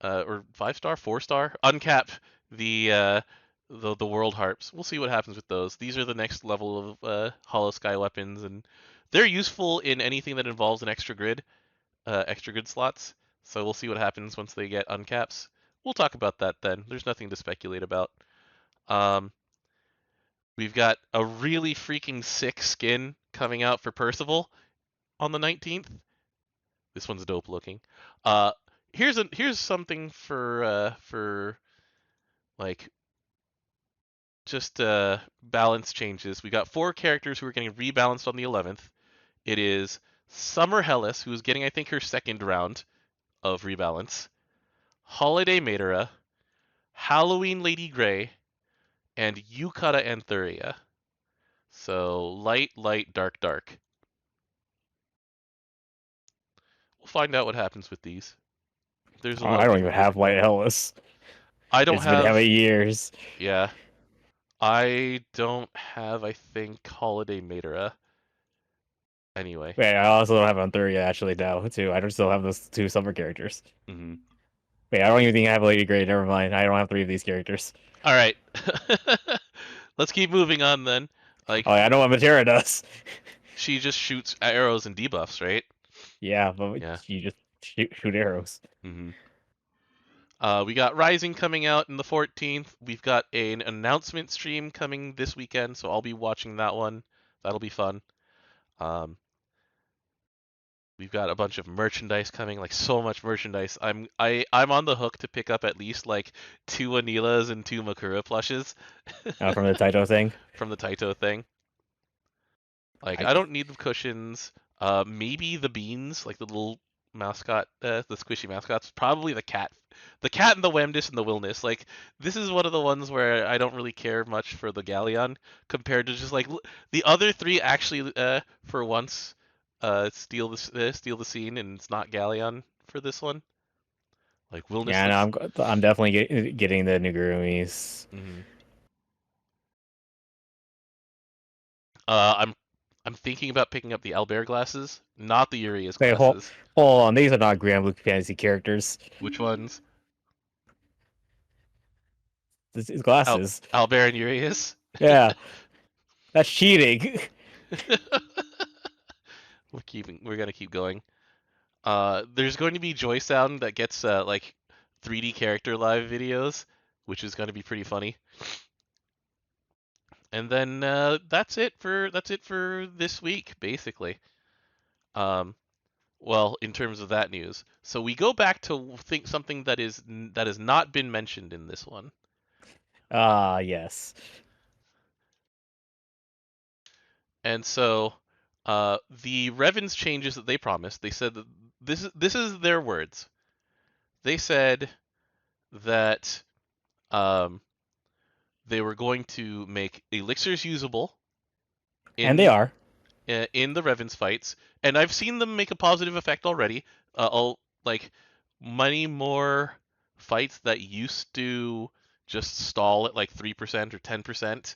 or 5 star, 4 star, uncap the the world harps. We'll see what happens with those. These are the next level of Hollow Sky weapons, and they're useful in anything that involves an extra grid slots. So we'll see what happens once they get uncaps. We'll talk about that then. There's nothing to speculate about. Um, we've got a really freaking sick skin coming out for Percival on the 19th. This one's dope looking. Uh, here's something for like just balance changes. We got 4 characters who are getting rebalanced on the 11th. It is Summer Hellas, who's getting I think her second round of rebalance. Holiday Maidera, Halloween Lady Grey, and Yukata Anthuria. So light, light, dark, dark. We'll find out what happens with these. There's a lot I of don't even different have moving White parts. Hellas. I don't It's been how have, many years? yeah, I don't have, I think, Holiday Maidera. Anyway. Wait, I also don't have Antheria actually now too. I don't still have those two summer characters. Hmm. Wait, I don't even think I have Lady Grey. Never mind. I don't have 3 of these characters. All right. Let's keep moving on then. Oh, Like, yeah, I know what Matera does. she just shoots arrows and debuffs, right? Yeah, but Yeah. you just shoot arrows. Hmm. We got Rising coming out in the 14th. We've got an announcement stream coming this weekend, so I'll be watching that one. That'll be fun. Um, We've got a bunch of merchandise coming, like so much merchandise. I'm on the hook to pick up at least like 2 Anilas and 2 Makura plushes From the Taito thing. from the Taito thing. Like I I don't need the cushions. Maybe the beans, like the little mascot, the squishy mascots. Probably the cat and the Wemdis and the Wilness. Like this is one of the ones where I don't really care much for the Galleon compared to just like the other three. Actually, for once, steal the scene, and it's not Galleon for this one. Like Wilness Yeah, no, looks. I'm definitely getting the Nigurumis. Mhm. Uh, I'm I'm thinking about picking up the Albert glasses, not the Urias Wait, glasses. hold on. These are not Granblue Fantasy characters. Which ones? This is glasses. Albert and Urias. Yeah, that's cheating. We're gonna keep going. There's going to be Joy Sound that gets like 3D character live videos, which is going to be pretty funny. And then that's it for this week, basically. Um, well, in terms of that news, so we go back to think something that has not been mentioned in this one. Yes. And so, the Revens changes that they promised. They said that this is their words. They said that um, they were going to make elixirs usable And they in are. in the Revens fights, and I've seen them make a positive effect already. Like many more fights that used to just stall at like 3% or 10%,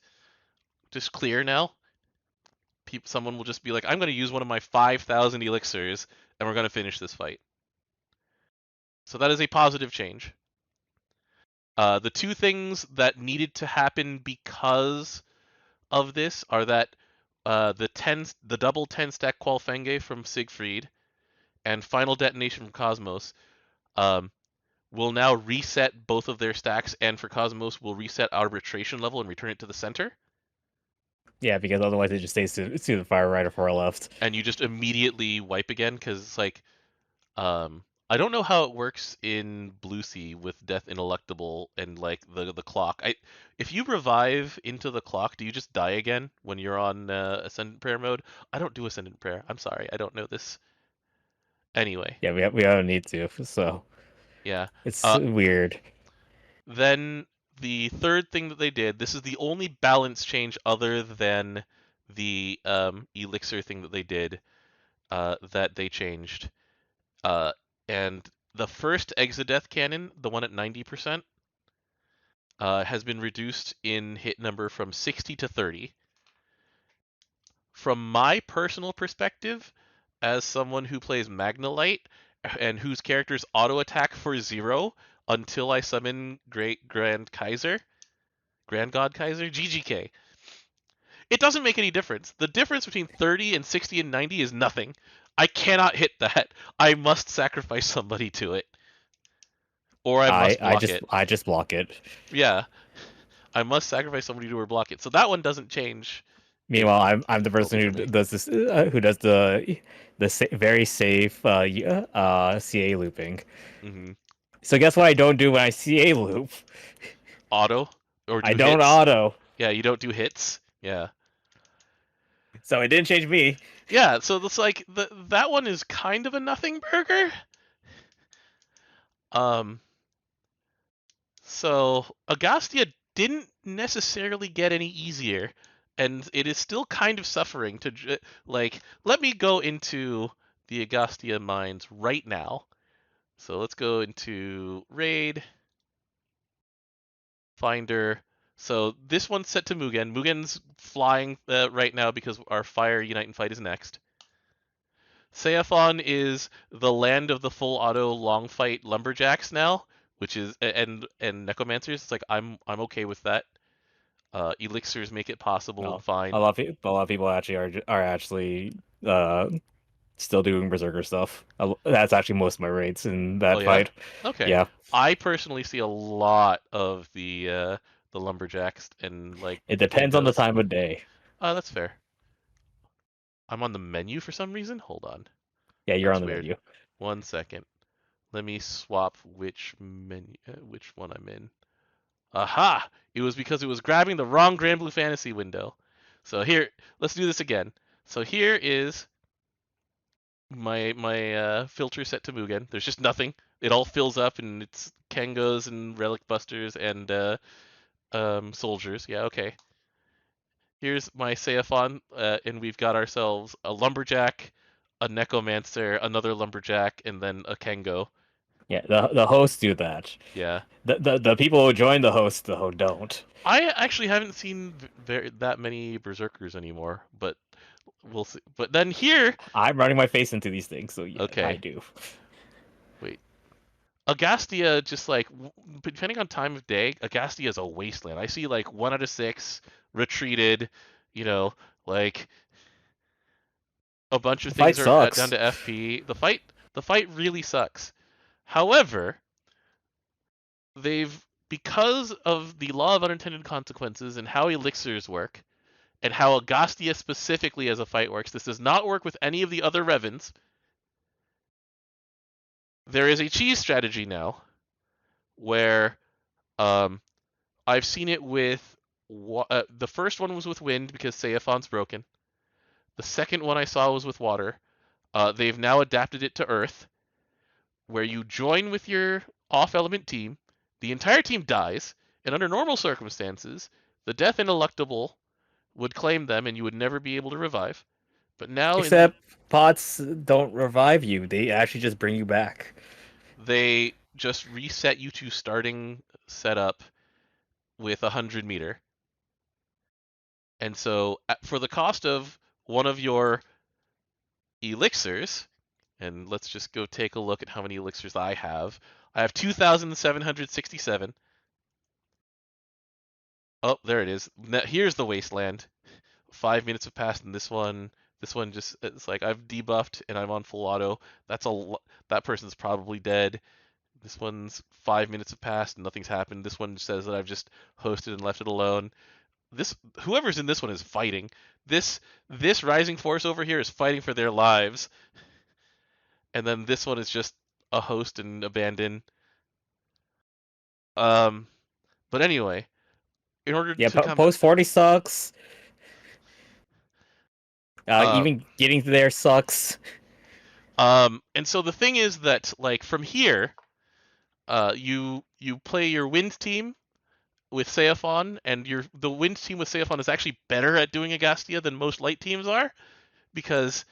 just clear now. Someone will just be like, I'm going to use one of my 5,000 elixirs, and we're going to finish this fight. So that is a positive change. The two things that needed to happen because of this are that the double 10 stack Qualfenge from Siegfried and Final Detonation from Cosmos um, will now reset both of their stacks, and for Cosmos will reset arbitration level and return it to the center. Yeah, because otherwise it just stays to the far right or far left. And you just immediately wipe again because it's like I don't know how it works in Blue Sea with Death Ineluctable and like the clock. If you revive into the clock, do you just die again when you're on Ascendant Prayer mode? I don't do Ascendant Prayer. I'm sorry, I don't know this. Anyway, Yeah, we don't need to. So yeah. it's Uh, weird. then the third thing that they did, this is the only balance change other than the elixir thing that they did that they changed. Uh, and the first Exodeath cannon, the one at 90%, has been reduced in hit number from 60 to 30. From my personal perspective, as someone who plays Magnolite and whose characters auto attack for 0 until I summon Grand God Kaiser, GGK. It doesn't make any difference. The difference between 30 and 60 and 90 is nothing. I cannot hit that. I must sacrifice somebody to it. Or I must block it. I just block it. Yeah. I must sacrifice somebody to or block it. So that one doesn't change. Meanwhile, I'm the person who For me. does this, who does the very safe CA looping. Mm-hmm. So guess what I don't do when I CA loop? Auto or do I don't hits. auto. Yeah, you don't do hits. Yeah. So it didn't change me. Yeah, so it's like that one is kind of a nothing burger. Um so Agastya didn't necessarily get any easier, and it is still kind of suffering to like let me go into the Agastya mines right now. So let's go into raid finder. So this one's set to Mugen. Mugen's flying right now because our Fire Unite and Fight is next. Seathon is the land of the full auto long fight lumberjacks now, which is and necromancers. It's like I'm okay with that. Elixirs make it possible and No, fine. a lot of people actually are actually still doing berserker stuff. That's actually most of my raids in Oh that yeah, fight. okay. Yeah, I personally see a lot of the lumberjacks and like it depends on the polkas. time of day. That's fair. I'm on the menu for some reason. Hold on. Yeah, you're That's on the weird. menu. 1 second. Let me swap which one I'm in. Aha! It was because it was grabbing the wrong Granblue Fantasy window. So here, let's do this again. So here is my filter set to Mugen. There's just nothing. It all fills up, and it's Kengos and Relic Busters and soldiers. Yeah, okay. Here's my Seiphon, and we've got ourselves a lumberjack, a necromancer, another lumberjack, and then a Kengo. Yeah, the hosts do that. Yeah. The people who join the hosts though don't. I actually haven't seen that many berserkers anymore, but we'll see. But then here, I'm running my face into these things, so yeah, I okay, do. wait. Agastia, just like depending on time of day, Agastia is a wasteland. I see like 1 out of 6 retreated, you know, like a bunch of The fight things are down sucks. to FP. The fight really sucks. However, they've because of the law of unintended consequences and how elixirs work, and how Agastia specifically as a fight works. This does not work with any of the other Revens. There is a cheese strategy now where I've seen it with the first one was with wind because Seiphon's broken. The second one I saw was with water. They've now adapted it to earth, where you join with your off-element team. The entire team dies, and under normal circumstances, the death ineluctable would claim them, and you would never be able to revive. But now in the Except pots don't revive you; they actually just bring you back. they just reset you to starting setup with 100 meter. And so for the cost of one of your elixirs, and let's just go take a look at how many elixirs I have. I have 2,767. Oh, there it is. Now, here's the wasteland. 5 minutes have passed, and this one just it's like I've debuffed and I'm on full auto. That person's probably dead. This one's 5 minutes have passed and nothing's happened. This one says that I've just hosted and left it alone. Whoever's in this one is fighting. This rising force over here is fighting for their lives, and then this one is just a host and abandon. Um, but anyway, in order Yeah, to come, post 40 sucks. uh, Even getting there sucks. and so the thing is that like from here, you play your wind team with Seiphon, and the wind team with Seiphon is actually better at doing Agastia than most light teams are, because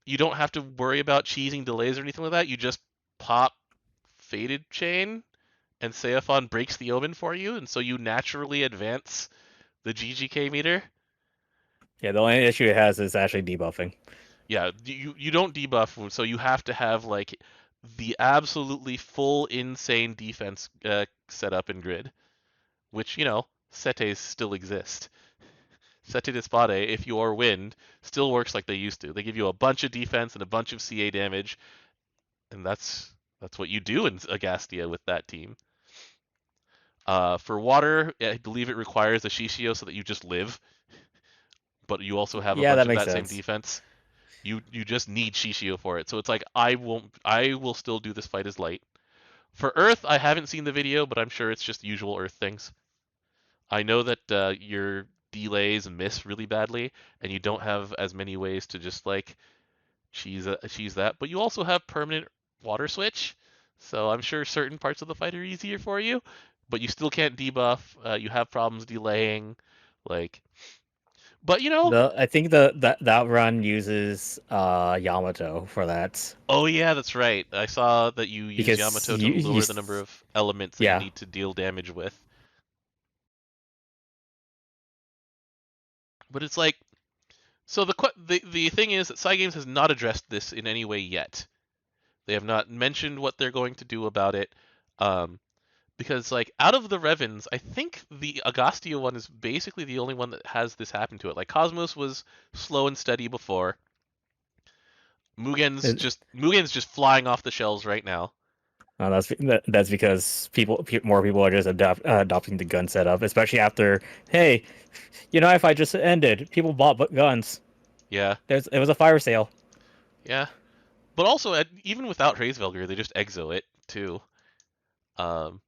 you don't have to worry about cheesing delays or anything like that. You just pop Fated Chain, and Seiphon breaks the Omen for you, and so you naturally advance the GGK meter. Yeah, the only issue it has is actually debuffing. Yeah, you don't debuff, so you have to have like the absolutely full insane defense set up in grid, which setes still exist. Sete de Spade, if you're wind, still works like they used to. They give you a bunch of defense and a bunch of CA damage, and that's what you do in Agastia with that team. For water, I believe it requires a Shishio so that you just live, but you also have a Yeah, bunch that of makes that same sense. defense. You just need Shishio for it. So it's like I will still do this fight as light. For Earth, I haven't seen the video, but I'm sure it's just usual Earth things. I know that your delays miss really badly, and you don't have as many ways to just like cheese that, but you also have permanent water switch, so I'm sure certain parts of the fight are easier for you, but you still can't debuff. You have problems delaying, like, but I think that run uses Yamato for that oh yeah, that's right. I saw that you use because Yamato to lower the number of elements that you yeah. need to deal damage with. But it's like, so the thing is that Cygames has not addressed this in any way yet. They have not mentioned what they're going to do about it. Um, because like out of the Revens, I think the Agastia one is basically the only one that has this happen to it. Like Cosmos was slow and steady before. Mugen's just flying off the shelves right now. That's because more people are just adopting the gun setup, especially after, hey, if I just ended, people bought guns. Yeah, It was a fire sale. yeah. But also, even without Hraesvelgr, they just exo it too. Um,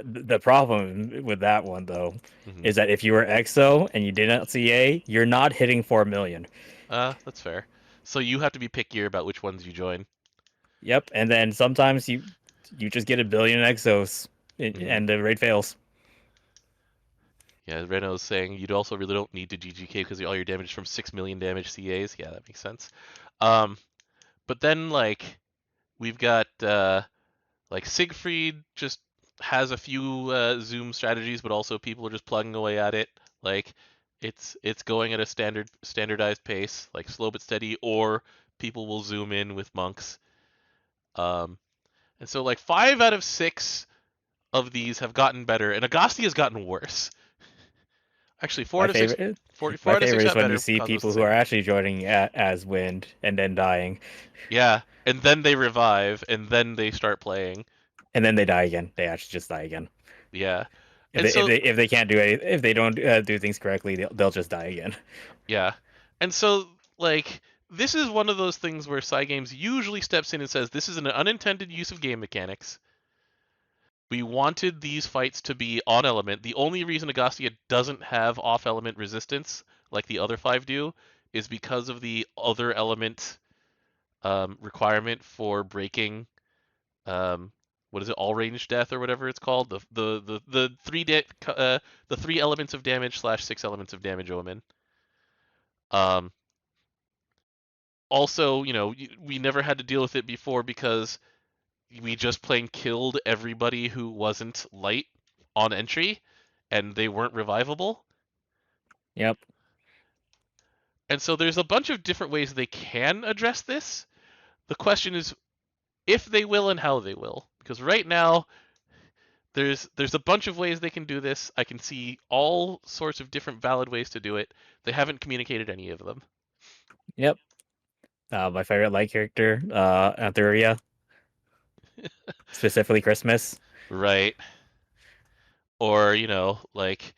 The problem with that one though mhm. is that if you were EXO and you didn't CA, you're not hitting 4 million. That's fair. So you have to be pickier about which ones you join. Yep, and then sometimes you just get a billion exos Hmm. and the raid fails. Yeah, Reno's saying you'd also really don't need to GGK because all your damage is from 6 million damage CAs. Yeah, that makes sense. Um, but then like we've got like Siegfried just has a few zoom strategies, but also people are just plugging away at it. Like it's going at a standardized pace, like slow but steady, or people will zoom in with monks. Um, and so like 5 out of 6 of these have gotten better, and Agasti has gotten worse. Actually, four My out of six, favorite, 4, my 4 out of 6 favorite is got when you better. see Cosmos the people who are same. actually joining as Wind and then dying, Yeah, and then they revive, and then they start playing. and then they die again. They actually just die again. Yeah, If and they if so they if they can't do any, if they don't do things correctly, they'll just die again. yeah, and so like this is one of those things where Cygames usually steps in and says this is an unintended use of game mechanics. We wanted these fights to be on element. The only reason Agastya doesn't have off element resistance like the other 5 do is because of the other element requirement for breaking what is it, all range death or whatever it's called, the the 3 elements of damage slash 6 elements of damage omen. Um, Also, we never had to deal with it before because we just plain killed everybody who wasn't light on entry, and they weren't revivable. Yep. And so there's a bunch of different ways they can address this. The question is if they will and how they will, because right now there's a bunch of ways they can do this. I can see all sorts of different valid ways to do it. They haven't communicated any of them. Yep. My favorite light character, Antheria, specifically Christmas. Right. Or, like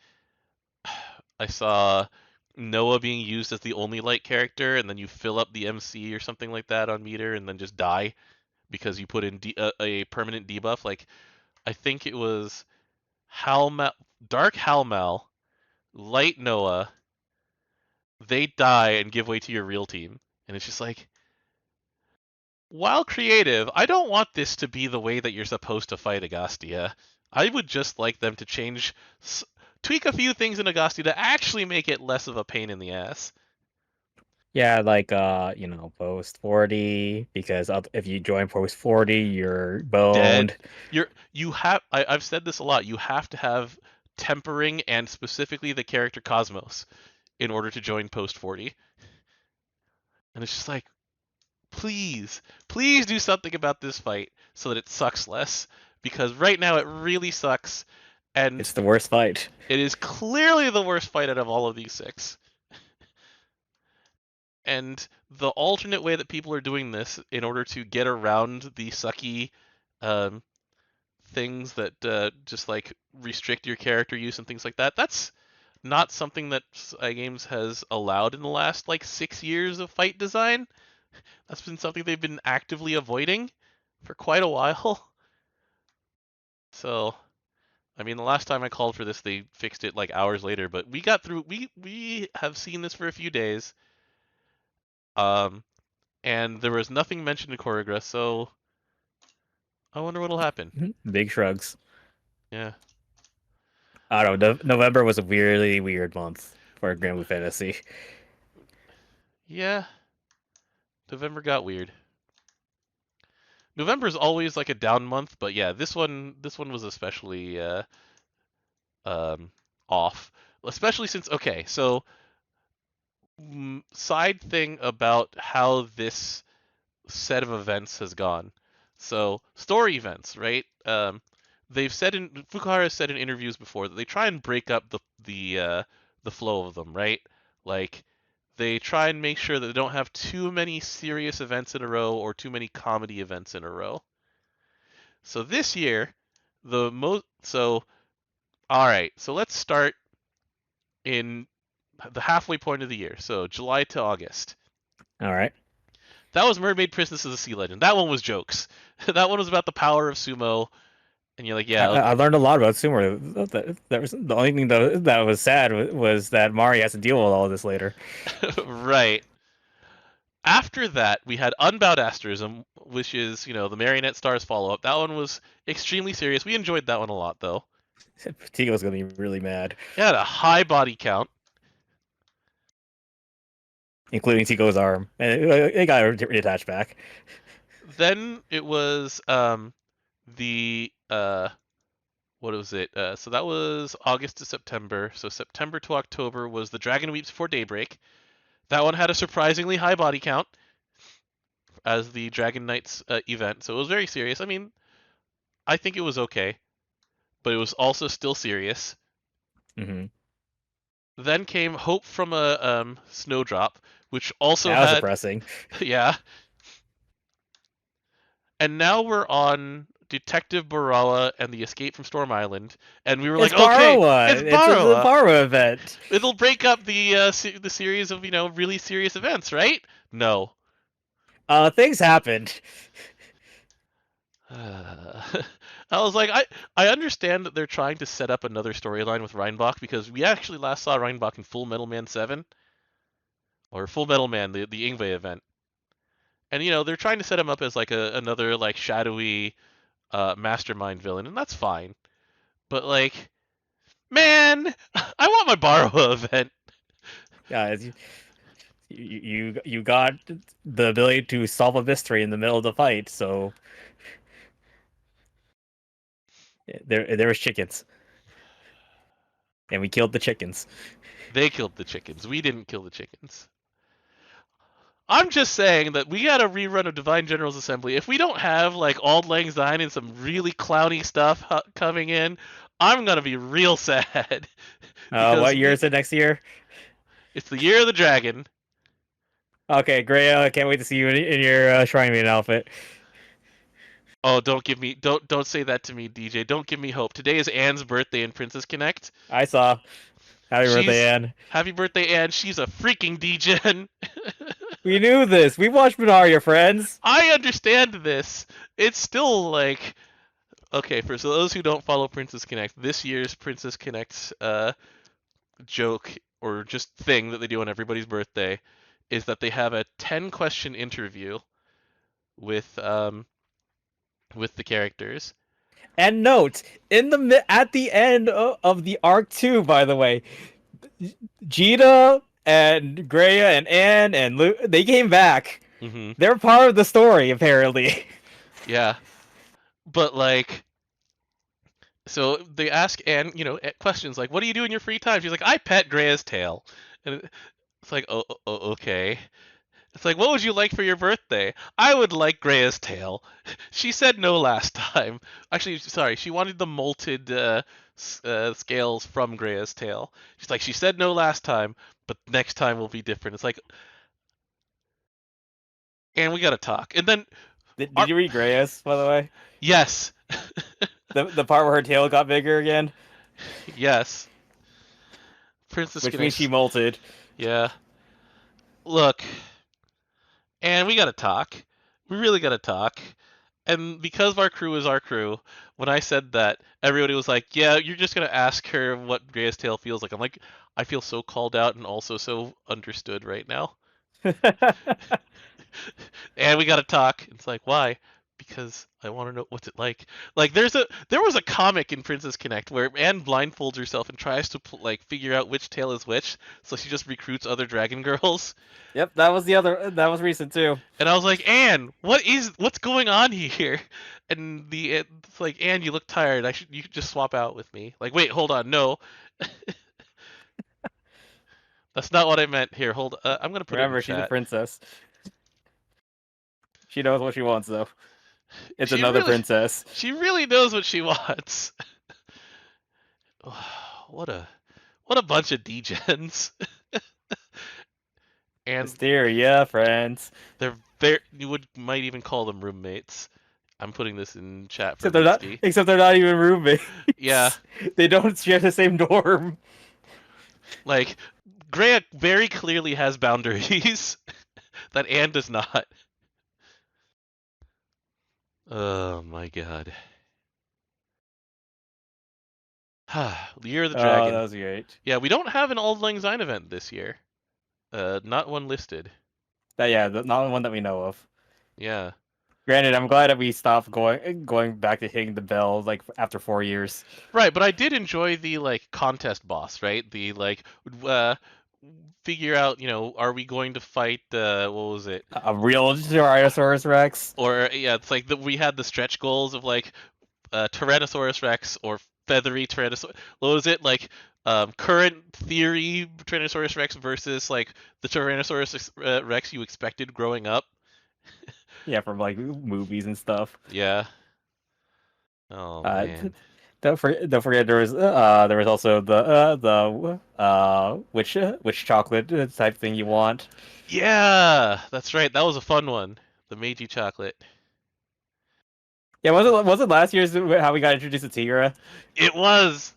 I saw Noah being used as the only light character, and then you fill up the MC or something like that on meter, and then just die because you put in a permanent debuff. Like I think it was Halmal, Dark Halmal, Light Noah. They die and give way to your real team, and it's just like, while creative, I don't want this to be the way that you're supposed to fight Agastya. I would just like them to tweak a few things in Agastya to actually make it less of a pain in the ass. Yeah, like post 40 because if you join post 40, you're Dead. boned. I've said this a lot. You have to have tempering and specifically the character Cosmos in order to join post 40. And it's just like, please do something about this fight so that it sucks less, because right now it really sucks, and It's the worst fight. it is clearly the worst fight out of all of these 6. And the alternate way that people are doing this in order to get around the sucky um, things that just like restrict your character use and things like that, that's not something that Games has allowed in the last like 6 years of fight design. That's been something they've been actively avoiding for quite a while. So, I mean, the last time I called for this, they fixed it like hours later, but we got through. We have seen this for a few days, um, and there was nothing mentioned in Koregra, so I wonder what'll happen. Big shrugs. Yeah, I don't know. November was a really weird month for Granblue Fantasy. yeah. November got weird. November is always like a down month, but yeah, this one was especially um, off, especially since okay, so side thing about how this set of events has gone. So story events, right? They've said in Fukuhara has said in interviews before that they try and break up the flow of them, right? Like they try and make sure that they don't have too many serious events in a row or too many comedy events in a row. So this year, the most so all right, so let's start in the halfway point of the year. So July to August. All right. That was Mermaid Princess of the Sea Legend. That one was jokes. That one was about the power of sumo, and you're like, yeah, I learned a lot about sumo. That was the only thing that was sad was that Mari has to deal with all of this later. right. After that, we had Unbound Asterism, which is, the Marionette Stars follow-up. That one was extremely serious. We enjoyed that one a lot, though. Tico's gonna be really mad. It had a high body count. Including Tico's arm. And it got reattached back. Then it was the what was it? So that was August to September. So September to October was the Dragon Weeps Before Daybreak. That one had a surprisingly high body count as the Dragon Knights event, so it was very serious. I mean, I think it was okay, but it was also still serious. Mm-hmm. Then came Hope from a Snowdrop, which also that was had depressing. yeah. And now we're on Detective Barawa and the Escape from Storm Island, and we were It's like, okay, Barawa. it's It's Barawa. a Barawa event. It'll break up the series of really serious events, right? No. Things happened. I was like, I understand that they're trying to set up another storyline with Reinbach because we actually last saw Reinbach in Full Metal Man 7 or Full Metal Man, the Ingve event, and they're trying to set him up as like another like shadowy mastermind villain, and that's fine. But like, man, I want my Barawa event. Yeah, you got the ability to solve a mystery in the middle of the fight, so there was chickens, and we killed the chickens. They killed the chickens. We didn't kill the chickens. I'm just saying that we got a rerun of Divine General's Assembly. If we don't have like Auld Lang Syne and some really clowny stuff coming in, I'm gonna be real sad. What year is it next year? It's the year of the dragon. Okay, great. I can't wait to see you in your Shrine Maiden outfit. Oh, don't say that to me, DJ. Don't give me hope. Today is Anne's birthday in Princess Connect. I saw. Happy birthday, Anne. Happy birthday, Anne. She's a freaking degen. We knew this. We watched Minaria, friends. I understand this. It's still like, okay, for those who don't follow Princess Connect, this year's Princess Connect joke or just thing that they do on everybody's birthday is that they have a 10-question interview with the characters. And note, at the end of the arc 2, by the way, Jita and Greya and Anne and Lu, they came back. Mm-hmm. They're part of the story, apparently. Yeah. But like, so they ask Anne, questions like, "What do you do in your free time?" She's like, "I pet Greya's tail," and it's like, oh, okay. It's like, "What would you like for your birthday?" "I would like Greya's tail." She said no last time. Actually, sorry, she wanted the molted scales from Greya's tail. She's like, she said no last time, but next time will be different. It's like, and we gotta talk. And then, Did you read Greya's, by the way? Yes. the part where her tail got bigger again? Yes. Princess Which means she molted. Yeah. Look, and we gotta talk. We really gotta talk. And because our crew is our crew, when I said that, everybody was like, "Yeah, you're just gonna ask her what Greya's tail feels like." I'm like, I feel so called out and also so understood right now. And we gotta talk. It's like, why? Because I want to know what's it like. Like, there was a comic in Princess Connect where Anne blindfolds herself and tries to figure out which tail is which, so she just recruits other dragon girls. Yep, that was recent too. And I was like, "Anne, what's going on here?" And it's like, "Anne, you look tired. You could just swap out with me." Like, wait, hold on, no. That's not what I meant. Here, hold. I'm gonna put Remember, it in she's chat. a princess. She knows what she wants, though. It's another princess. She really knows what she wants. What a bunch of degens. And Hysteria, friends. they're might even call them roommates. I'm putting this in chat for except they're not even roommates. Yeah. They don't share the same dorm. Like, Greya very clearly has boundaries that Anne does not. Oh my god. Year of the Oh, Dragon. that was great. Yeah, we don't have an Auld Lang Syne event this year. Not one listed. Not one that we know of. Yeah. Granted, I'm glad that we stopped going back to hitting the bell like after 4 years. Right, but I did enjoy the like contest boss, right? The like uh figure out, are we going to fight what was it? A real Tyrannosaurus Rex. Or yeah, it's like we had the stretch goals of like Tyrannosaurus Rex or feathery Tyrannosaurus. What was it like? Current theory Tyrannosaurus Rex versus like the Tyrannosaurus Rex you expected growing up. Yeah, from like movies and stuff. Yeah. Oh Uh, man. don't forget there was also which chocolate type thing you want. Yeah, that's right. That was a fun one. The Meiji chocolate. Yeah, was it last year's how we got introduced to Tigra? It was.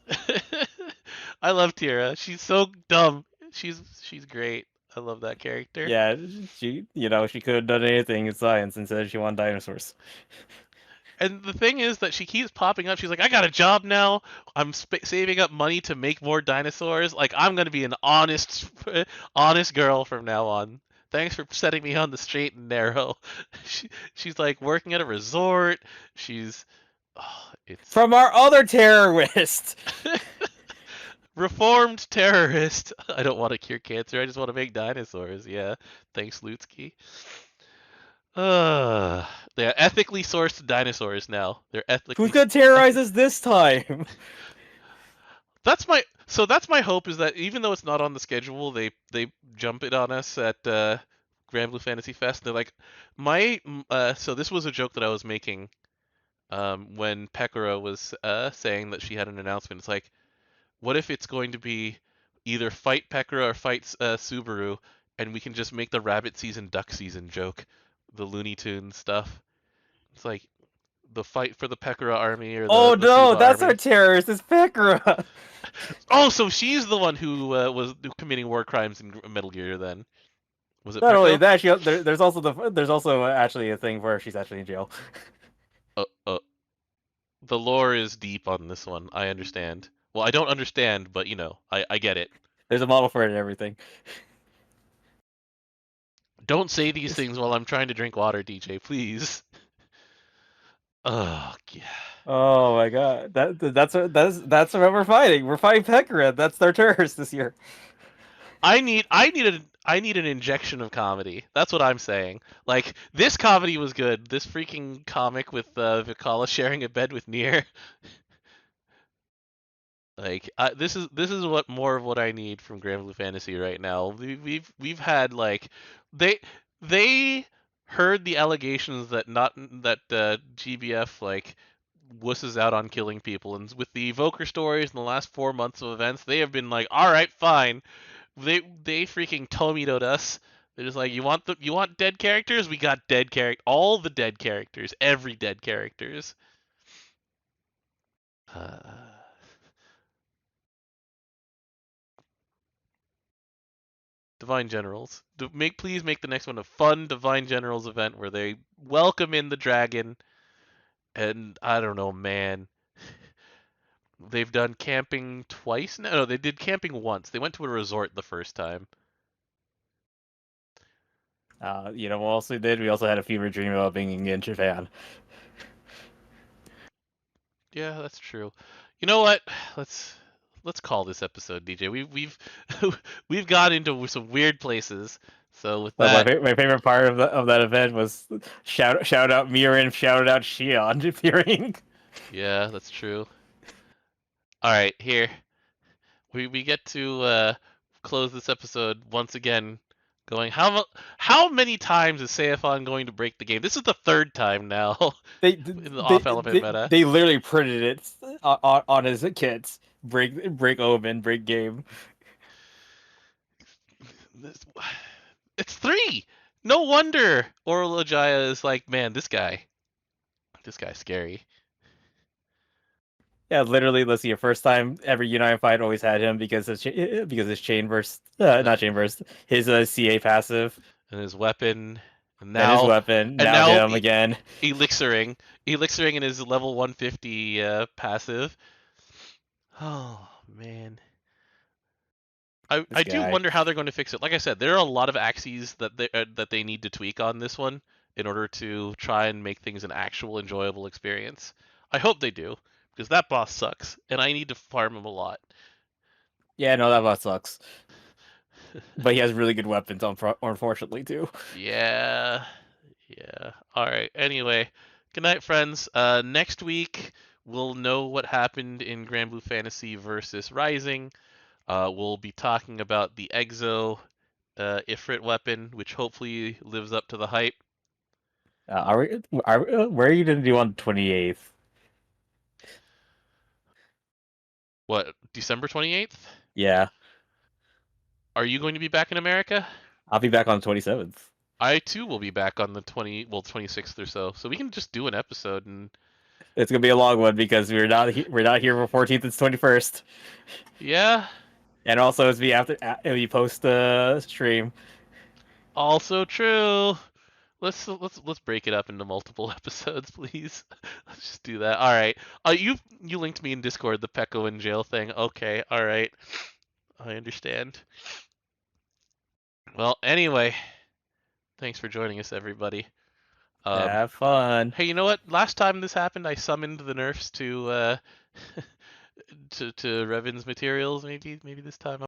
I love Tira. She's so dumb. She's great. I love that character. Yeah, she could have done anything in science instead she wanted dinosaurs. And the thing is that she keeps popping up. She's like, I got a job now. I'm saving up money to make more dinosaurs. Like, I'm gonna be an honest, honest girl from now on. Thanks for setting me on the straight and narrow. She's like working at a resort. She's, it's From our other terrorist. reformed terrorist. I don't want to cure cancer. I just want to make dinosaurs. Yeah, thanks, Lutsky. They're ethically sourced dinosaurs now. They're ethically. Who's gonna terrorize us this time? That's my hope is that even though it's not on the schedule, they jump it on us at Granblue Fantasy Fes. They're like, so this was a joke that I was making when Pekora was saying that she had an announcement. It's like, what if it's going to be either fight Pekora or fight Subaru, and we can just make the rabbit season duck season joke, the Looney Tunes stuff. It's like the fight for the Pekora army or Oh the no, Suba that's army. our terrorist. It's Pekora. Oh, so she's the one who was committing war crimes in Metal Gear. Then was it Not only Peko? that, there's also actually a thing where she's actually in jail. Uh, uh, the lore is deep on this one. I understand. Well, I don't understand, but I get it. There's a model for it and everything. Don't say these things while I'm trying to drink water, DJ, please. Oh, yeah. Oh my god, that's what we're fighting. We're fighting Pekora. That's their terrorist this year. I need an injection of comedy. That's what I'm saying. Like this comedy was good. This freaking comic with Vikala sharing a bed with Nier. Like this is what more of what I need from Granblue Fantasy right now. We've had like they heard the allegations that not that GBF like wusses out on killing people, and with the Evoker stories in the last 4 months of events, they have been like, all right, fine. They freaking Tomitoed us. They're just like, you want dead characters? We got dead character, all the dead characters, every dead characters. Uh, Divine Generals. Please make the next one a fun Divine Generals event where they welcome in the dragon. And I don't know, man. They've done camping twice now. No, they did camping once. They went to a resort the first time. What else we did? We also had a fever dream about being in Japan. Yeah, that's true. You know what? Let's call this episode, DJ. We've we've got into some weird places. So with But that, my favorite part of that event was shout out Mirin, shout out Shion appearing. yeah, that's true. All right, here we get to close this episode once again. Going how many times is Seifon going to break the game? This is the third time now They in the off element meta. they literally printed it on his kits. Break omen, break game. It's 3. No wonder Oral Ojaya is like, man, this guy's scary. Yeah, literally. Let's see. Your first time ever United fight always had him because his chain burst, not chain burst, his CA passive. And his weapon. And Then his now, weapon, and now now him again. elixiring in his level 150 passive. Oh man, I This do guy. wonder how they're going to fix it. Like I said, there are a lot of axes that they need to tweak on this one in order to try and make things an actual enjoyable experience. I hope they do because that boss sucks, and I need to farm him a lot. Yeah, no, that boss sucks. But he has really good weapons, unfortunately, too. Yeah, yeah. All right. Anyway, good night, friends. Next week we'll know what happened in Granblue Fantasy versus Rising. We'll be talking about the Exo Ifrit weapon, which hopefully lives up to the hype. Where are you going to do on the 28th? What, December 28th? Yeah, Are you going to be back in America? I'll be back on the 27th. I too will be back on the 26th or so. So we can just do an episode and It's going to be a long one because we're not here for 14th and 21st. yeah, And also, it'll be post stream. also true. Let's break it up into multiple episodes, please. Let's just do that. All right. You linked me in Discord the Pecco in jail thing. Okay. All right. I understand. Well, anyway, thanks for joining us, everybody. Have fun. Hey, you know what? Last time this happened, I summoned the nerfs to to Revan's materials. Maybe this time